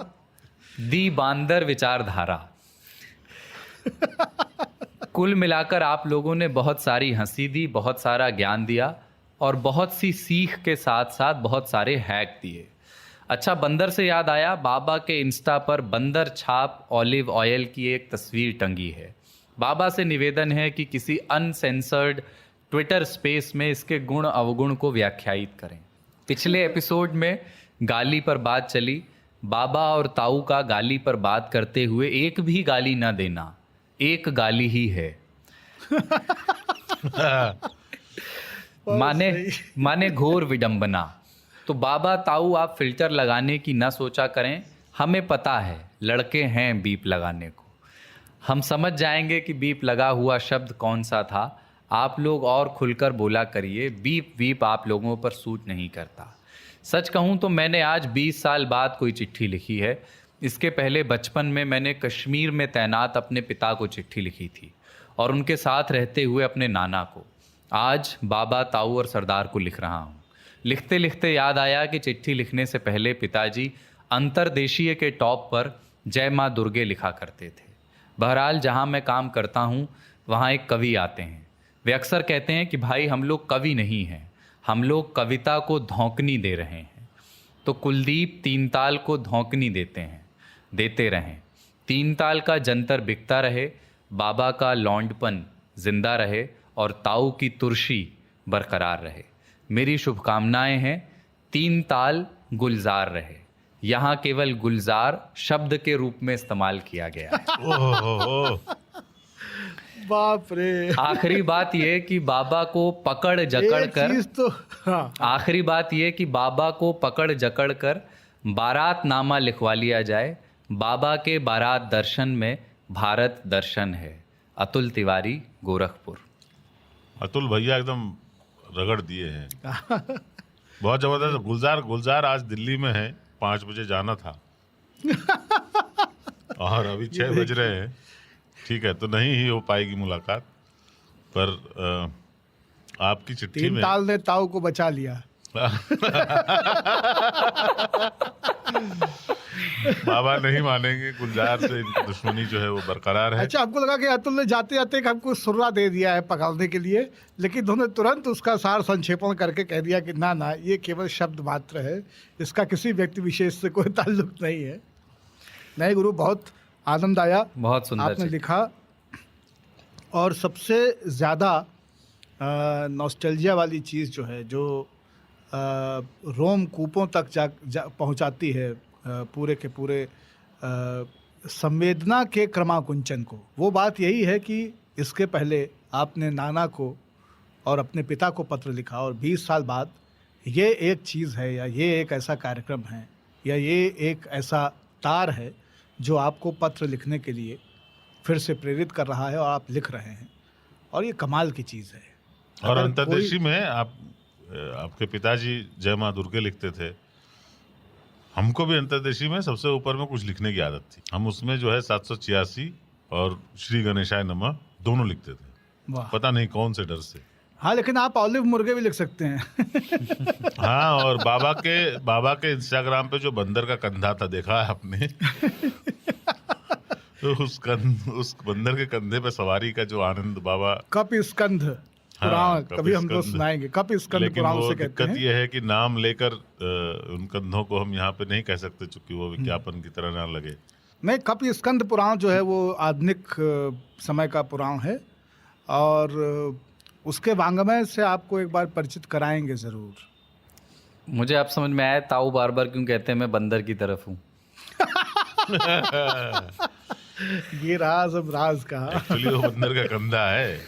दी बांदर विचारधारा। कुल मिलाकर आप लोगों ने बहुत सारी हंसी दी, बहुत सारा ज्ञान दिया और बहुत सी सीख के साथ साथ बहुत सारे हैक दिए। अच्छा, बंदर से याद आया, बाबा के इंस्टा पर बंदर छाप ऑलिव ऑयल की एक तस्वीर टंगी है। बाबा से निवेदन है कि किसी अनसेंसर्ड ट्विटर स्पेस में इसके गुण अवगुण को व्याख्यायित करें। पिछले एपिसोड में गाली पर बात चली। बाबा और ताऊ का गाली पर बात करते हुए एक भी गाली ना देना, एक गाली ही है। माने घोर विडंबना। तो बाबा ताऊ आप फिल्टर लगाने की ना सोचा करें, हमें पता है लड़के हैं बीप लगाने को। हम समझ जाएंगे कि बीप लगा हुआ शब्द कौन सा था। आप लोग और खुलकर बोला करिए, बीप वीप आप लोगों पर सूट नहीं करता। सच कहूँ तो मैंने आज 20 साल बाद कोई चिट्ठी लिखी है। इसके पहले बचपन में मैंने कश्मीर में तैनात अपने पिता को चिट्ठी लिखी थी और उनके साथ रहते हुए अपने नाना को। आज बाबा, ताऊ और सरदार को लिख रहा हूँ। लिखते लिखते याद आया कि चिट्ठी लिखने से पहले पिताजी अंतर्देशीय के टॉप पर जय माँ दुर्गे लिखा करते थे। बहरहाल जहाँ मैं काम करता हूँ वहाँ एक कवि आते हैं। वे अक्सर कहते हैं कि भाई हम लोग कवि नहीं हैं, हम लोग कविता को धौंकनी दे रहे हैं। तो कुलदीप 3 ताल को धौंकनी देते हैं, देते रहें। 3 ताल का जंतर बिकता रहे, बाबा का लौंडपन जिंदा रहे और ताऊ की तुर्शी बरकरार रहे। मेरी शुभकामनाएं हैं। 3 ताल गुलजार रहे। यहाँ केवल गुलजार शब्द के रूप में इस्तेमाल किया गया है। ओह, बाप रे। आखिरी बात यह कि बाबा को पकड़ जकड़ कर तो हाँ। आखिरी बात यह कि बाबा को पकड़ जकड़ कर बारात नामा लिखवा लिया जाए। बाबा के बारात दर्शन में भारत दर्शन है। अतुल तिवारी, गोरखपुर। अतुल भैया एकदम रगड़ दिए हैं। बहुत जबरदस्त। गुलजार आज दिल्ली में है, 5 बजे जाना था और अभी 6 बज रहे हैं। ठीक है, तो नहीं ही हो पाएगी मुलाकात, पर आपकी चिट्ठी 3 में ताल ने ताऊ को बचा लिया। बाबा नहीं मानेंगे, गुलजार से इनकी दुश्मनी जो है वो बरकरार है। अच्छा, आपको लगा कि अतुल ने जाते जाते हमको सुर्रा दे दिया है पकड़ने के लिए, लेकिन उन्होंने तुरंत उसका सार संक्षेपण करके कह दिया कि ना ये केवल शब्द मात्र है, इसका किसी व्यक्ति विशेष से कोई ताल्लुक नहीं है। नहीं गुरु, बहुत आनंद आया, बहुत सुंदर आपने लिखा। और सबसे ज़्यादा नॉस्टैल्जिया वाली चीज़ जो है, जो रोम कूपों तक पहुंचाती है पूरे के पूरे संवेदना के क्रमाकुंचन को, वो बात यही है कि इसके पहले आपने नाना को और अपने पिता को पत्र लिखा और 20 साल बाद ये एक चीज़ है, या ये एक ऐसा कार्यक्रम है, या ये एक ऐसा तार है जो आपको पत्र लिखने के लिए फिर से प्रेरित कर रहा है और आप लिख रहे हैं, और ये कमाल की चीज़ है। और अंतर्देशी में आपके पिताजी जय माँ दुर्गे लिखते थे, हमको भी अंतर्देशी में सबसे ऊपर में कुछ लिखने की आदत थी। हम उसमें जो है 786 और श्री गणेशाय नमः दोनों लिखते थे, वाह। पता नहीं कौन से डर से। हाँ, लेकिन आप ऑलिव मुर्गे भी लिख सकते हैं। हाँ, और बाबा के इंस्टाग्राम पे जो बंदर का कंधा था, देखा है आपने? तो उस बंदर के कंधे पे सवारी का जो आनंद बाबा। कप स्कंध पुराण, कभी हम लोग सुनाएंगे। कप स्कंद लेकिन पुराण वो से कहते दिक्कत हैं। ये है कि नाम लेकर उन कंधों को हम यहाँ पे नहीं कह सकते, चूंकि वो विज्ञापन की तरह ना लगे। नहीं, कप स्कंद पुराण जो है वो आधुनिक समय का पुराण है, और उसके वांग्मय से आपको एक बार परिचित कराएंगे जरूर। मुझे आप समझ में आया ताऊ बार बार क्यों कहते हैं मैं बंदर की तरफ हूँ। ये राज अब राज कहा। एक्चुअली वो बंदर का कंधा है।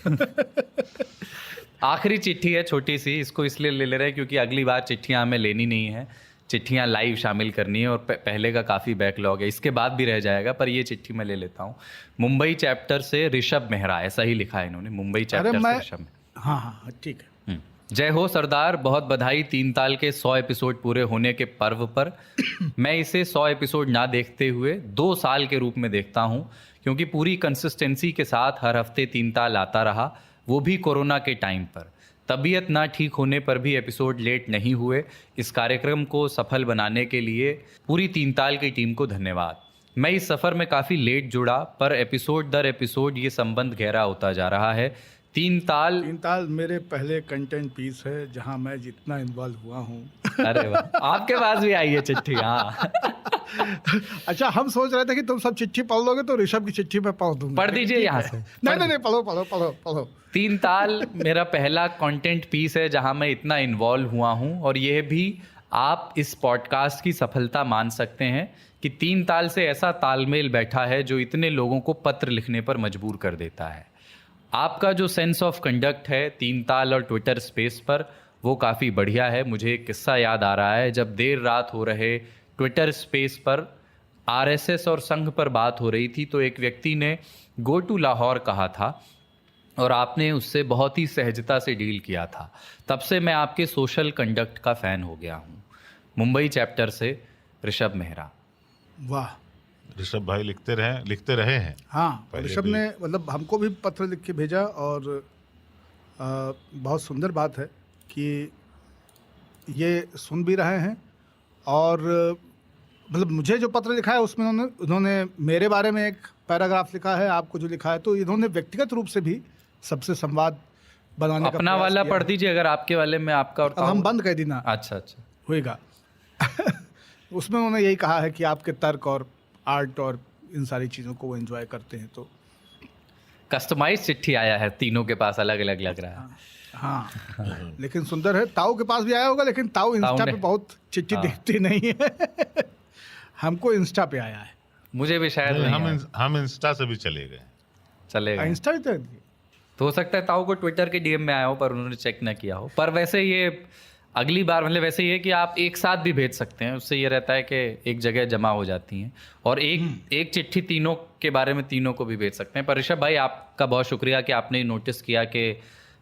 आखिरी चिट्ठी है, छोटी सी, इसको इसलिए ले रहे हैं क्योंकि अगली बार चिट्ठियां हमें लेनी नहीं है, चिट्ठियां लाइव शामिल करनी है, और पहले का काफ़ी बैकलॉग है, इसके बाद भी रह जाएगा, पर ये चिट्ठी मैं ले लेता हूँ। मुंबई चैप्टर से ऋषभ मेहरा, ऐसा ही लिखा है इन्होंने, मुंबई चैप्टर से ऋषभ मेहरा। हाँ हाँ ठीक है। जय हो सरदार, बहुत बधाई 3 ताल के 100 एपिसोड पूरे होने के पर्व पर। मैं इसे 100 एपिसोड ना देखते हुए 2 साल के रूप में देखता हूँ, क्योंकि पूरी कंसिस्टेंसी के साथ हर हफ्ते 3 ताल आता रहा, वो भी कोरोना के टाइम पर। तबीयत ना ठीक होने पर भी एपिसोड लेट नहीं हुए। इस कार्यक्रम को सफल बनाने के लिए पूरी 3 ताल की टीम को धन्यवाद। मैं इस सफ़र में काफ़ी लेट जुड़ा, पर एपिसोड दर एपिसोड ये संबंध गहरा होता जा रहा है। 3 ताल मेरे पहले कंटेंट पीस है जहां मैं जितना इन्वॉल्व हुआ हूं। अरे वाह, आपके पास भी आई है चिट्ठी। हाँ, अच्छा, हम सोच रहे थे कि तुम सब चिट्ठी पढ़ लोगे तो ऋषभ की चिट्ठी मैं पढ़ दूंगा। पढ़ दीजिए यहाँ से। नहीं, पढ़ो पढ़ो पढ़ो पढ़ो। 3 ताल मेरा पहला कंटेंट पीस है जहां मैं इतना इन्वॉल्व हुआ हूं, और यह भी आप इस पॉडकास्ट की सफलता मान सकते हैं कि 3 ताल से ऐसा तालमेल बैठा है जो इतने लोगों को पत्र लिखने पर मजबूर कर देता है। आपका जो सेंस ऑफ कंडक्ट है 3 ताल और ट्विटर स्पेस पर, वो काफ़ी बढ़िया है। मुझे एक किस्सा याद आ रहा है, जब देर रात हो रहे ट्विटर स्पेस पर आरएसएस और संघ पर बात हो रही थी, तो एक व्यक्ति ने गो टू लाहौर कहा था और आपने उससे बहुत ही सहजता से डील किया था। तब से मैं आपके सोशल कंडक्ट का फ़ैन हो गया हूँ। मुंबई चैप्टर से ऋषभ मेहरा। वाह, ऋषभ भाई लिखते रहे हैं। हाँ, पहले ऋषभ भी। ने मतलब हमको भी पत्र लिख के भेजा, और बहुत सुंदर बात है कि ये सुन भी रहे हैं, और मतलब मुझे जो पत्र लिखा है उसमें उन्होंने मेरे बारे में एक पैराग्राफ लिखा है, आपको जो लिखा है, तो इन्होंने व्यक्तिगत रूप से भी सबसे संवाद बनाने का अपना प्रयास वाला किया पढ़ है। दीजिए, अगर आपके वाले में आपका और अब हम बंद कर देना अच्छा होएगा। उसमें उन्होंने यही कहा है कि आपके तर्क और आर्ट और इन सारी चीज़ों को वो एंजॉय करते हैं। तो कस्टमाइज चिट्ठी आया है, तीनों के पास अलग अलग लग रहा है। हाँ, लेकिन सुंदर है। ताऊ के पास भी आया होगा, लेकिन ताऊ इंस्टा पे बहुत चिट्ठी देखती नहीं है। हमको इंस्टा पे आया है। मुझे भी शायद नहीं आया। हम इंस्टा से भी चले गए। चलेगा, इंस्टा पे तो हो सकता है ताऊ को ट्विटर के डीएम में आया हो, पर उन्होंने चेक ना किया हो। पर वैसे ये अगली बार मतलब वैसे ये कि आप एक साथ भी भेज सकते हैं, उससे ये रहता है कि एक जगह जमा हो जाती हैं, और एक चिट्ठी तीनों के बारे में तीनों को भी भेज सकते हैं। पर ऋषभ भाई, आपका बहुत शुक्रिया कि आपने नोटिस किया कि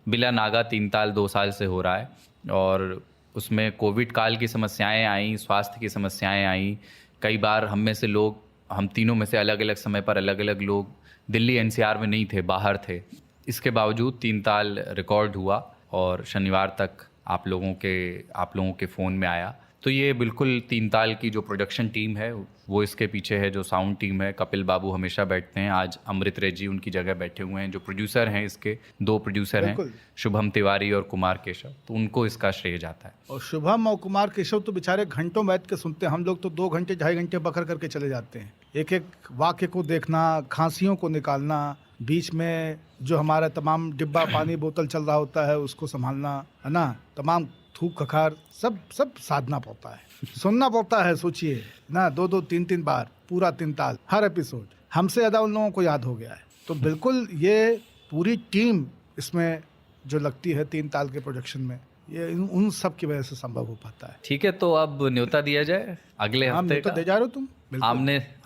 बिला नागा 3 ताल 2 साल से हो रहा है, और उसमें कोविड काल की समस्याएं आई, स्वास्थ्य की समस्याएं आई। कई बार हम तीनों में से अलग अलग समय पर अलग अलग लोग दिल्ली एनसीआर में नहीं थे, बाहर थे। इसके बावजूद 3 ताल रिकॉर्ड हुआ और शनिवार तक आप लोगों के फ़ोन में आया। तो ये बिल्कुल 3 ताल की जो प्रोडक्शन टीम है वो इसके पीछे है, जो साउंड टीम है। कपिल बाबू हमेशा बैठते हैं, आज अमृत रे जी उनकी जगह बैठे हुए हैं। जो प्रोड्यूसर हैं, इसके 2 प्रोड्यूसर हैं, शुभम तिवारी और कुमार केशव, तो उनको इसका श्रेय जाता है। और शुभम और कुमार केशव तो बेचारे घंटों बैठ के सुनते हैं। हम लोग तो 2 घंटे 2.5 घंटे बकर करके चले जाते हैं, एक एक वाक्य को देखना, खांसियों को निकालना, बीच में जो हमारा तमाम डिब्बा पानी बोतल चल रहा होता है उसको संभालना, है ना, तमाम थूक खखार सब साधना पड़ता है, सुनना पड़ता है। सोचिए ना, 2-2 3-3 बार पूरा 3 ताल हर एपिसोड। हमसे ज़्यादा उन लोगों को याद हो गया है। तो बिल्कुल ये पूरी टीम इसमें जो लगती है 3 ताल के प्रोडक्शन में, ये उन सब की वजह से संभव हो पाता है। ठीक है, तो अब न्योता दिया जाए अगले हफ्ते का। दे जा रहे हो तुम,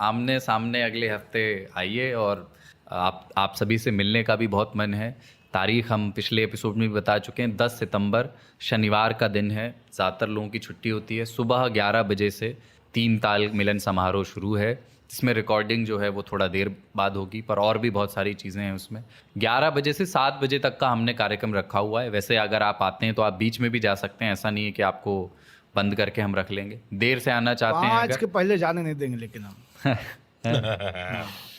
आमने सामने अगले हफ्ते आइए, और आप सभी से मिलने का भी बहुत मन है। तारीख हम पिछले एपिसोड में भी बता चुके हैं, 10 सितंबर शनिवार का दिन है। ज़्यादातर लोगों की छुट्टी होती है। सुबह 11 बजे से 3 ताल मिलन समारोह शुरू है, जिसमें रिकॉर्डिंग जो है वो थोड़ा देर बाद होगी, पर और भी बहुत सारी चीज़ें हैं उसमें। 11 बजे से 7 बजे तक का हमने कार्यक्रम रखा हुआ है। वैसे अगर आप आते हैं तो आप बीच में भी जा सकते हैं, ऐसा नहीं है कि आपको बंद करके हम रख लेंगे। देर से आना चाहते हैं 5 के पहले जाने नहीं देंगे, लेकिन हम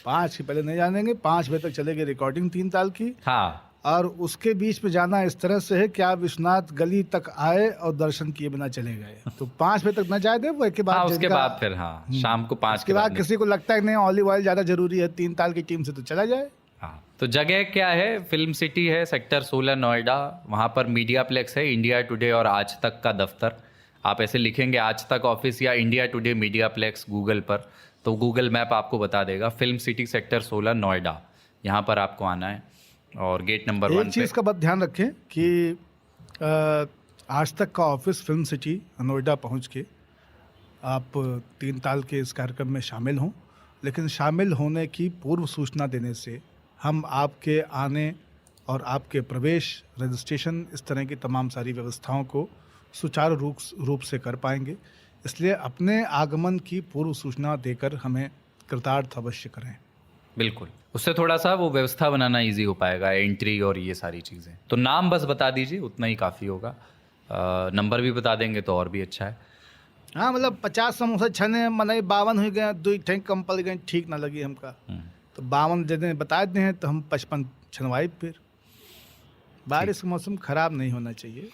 5 के पहले नहीं जाने देंगे। 5 बजे तक चलेगी रिकॉर्डिंग 3 ताल की, हाँ, और उसके बीच में जाना इस तरह से है कि आप विश्वनाथ गली तक आए और दर्शन किए बिना चले गए, तो 5 बजे तक न जाए दे। वो के बाद हाँ, उसके जिनका- बाद फिर हाँ शाम को 5 उसके बाद किसी को लगता है कि नहीं ऑलिव ऑयल ज़्यादा जरूरी है 3 ताल की टीम से, तो चला जाए। हाँ, तो जगह क्या है? फिल्म सिटी है, सेक्टर 16 नोएडा। वहाँ पर मीडिया प्लेक्स है, इंडिया टुडे और आज तक का दफ्तर। आप ऐसे लिखेंगे आज तक ऑफिस या India Today media plex Google पर, तो गूगल मैप आपको बता देगा फिल्म सिटी सेक्टर 16 नोएडा, यहाँ पर आपको आना है। और गेट नंबर 1 एक चीज़ का बस ध्यान रखें कि आज तक का ऑफिस फिल्म सिटी नोएडा पहुंच के आप 3 ताल के इस कार्यक्रम में शामिल हों, लेकिन शामिल होने की पूर्व सूचना देने से हम आपके आने और आपके प्रवेश, रजिस्ट्रेशन, इस तरह की तमाम सारी व्यवस्थाओं को सुचारू रूप से कर पाएंगे। इसलिए अपने आगमन की पूर्व सूचना देकर हमें कृतार्थ अवश्य करें। बिल्कुल, उससे थोड़ा सा वो व्यवस्था बनाना इजी हो पाएगा, एंट्री और ये सारी चीज़ें। तो नाम बस बता दीजिए, उतना ही काफ़ी होगा। नंबर भी बता देंगे तो और भी अच्छा है। हाँ, मतलब 50 समोसा छने मनाई 52 हो गए, 2 ठेंग कम पड़ गए, ठीक ना लगी हमका, तो 52 दे दें, बता दें हैं तो हम 55 छनवाई। फिर बारिश का मौसम खराब नहीं होना चाहिए।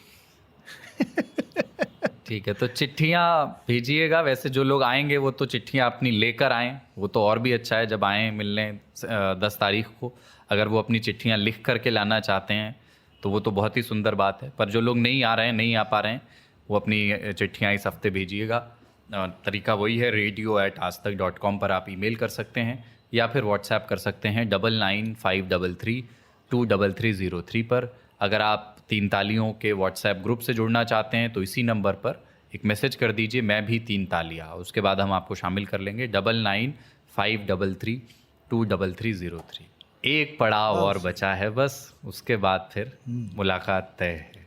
ठीक है, तो चिट्ठियाँ भेजिएगा। वैसे जो लोग आएंगे वो तो चिट्ठियाँ अपनी लेकर आएँ, वो तो और भी अच्छा है। जब आएँ मिलने 10 तारीख को, अगर वो अपनी चिट्ठियाँ लिख करके लाना चाहते हैं तो वो तो बहुत ही सुंदर बात है। पर जो लोग नहीं आ रहे हैं, नहीं आ पा रहे हैं, वो अपनी चिट्ठियाँ इस हफ्ते भेजिएगा। तरीका वही है, radio@aajtak.com पर आप ईमेल कर सकते हैं या फिर व्हाट्सएप कर सकते हैं 9953323303 पर। अगर आप 3 तालियों के व्हाट्सएप ग्रुप से जुड़ना चाहते हैं तो इसी नंबर पर एक मैसेज कर दीजिए, मैं भी 3 तालियाँ, उसके बाद हम आपको शामिल कर लेंगे। 9953323303। एक पड़ाव और बचा है बस, उसके बाद फिर मुलाकात तय है।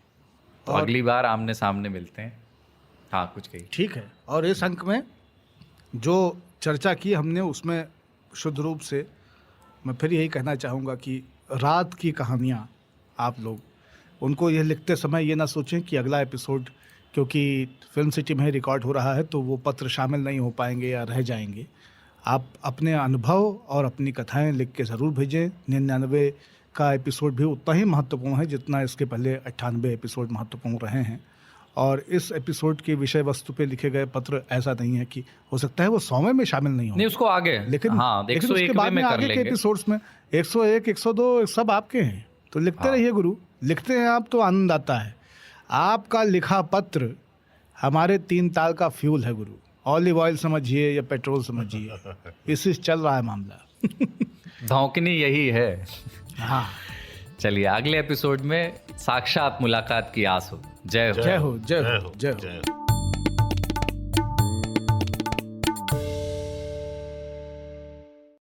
तो अगली बार आमने सामने मिलते हैं। हाँ, कुछ कही। ठीक है, और इस अंक में जो चर्चा की हमने उसमें शुद्ध रूप से मैं फिर यही कहना चाहूँगा कि रात की कहानियाँ आप लोग उनको ये लिखते समय ये ना सोचें कि अगला एपिसोड, क्योंकि फिल्म सिटी में रिकॉर्ड हो रहा है तो वो पत्र शामिल नहीं हो पाएंगे या रह जाएंगे। आप अपने अनुभव और अपनी कथाएं लिख के ज़रूर भेजें। 99 का एपिसोड भी उतना ही महत्वपूर्ण है जितना इसके पहले 98 एपिसोड महत्वपूर्ण रहे हैं। और इस एपिसोड की विषय वस्तु पे लिखे गए पत्र ऐसा नहीं है कि हो सकता है वो 100वें में शामिल नहीं हो, नहीं उसको आगे, लेकिन हाँ, लेकिन उसके 101 बाद में कर आगे के लेंगे। एपिसोड्स में 101, 102 सब आपके हैं, तो लिखते रहिए गुरु। लिखते हैं आप तो आनंद आता है। आपका लिखा पत्र हमारे 3 ताल का फ्यूल है गुरु। ऑलिव ऑयल समझिए या पेट्रोल समझिए, इससे चल रहा है मामला। धौंकनी यही है। हाँ, चलिए अगले एपिसोड में साक्षात मुलाकात की आस हो। जय हो। जय हो, जय हो, जय हो। जय हो।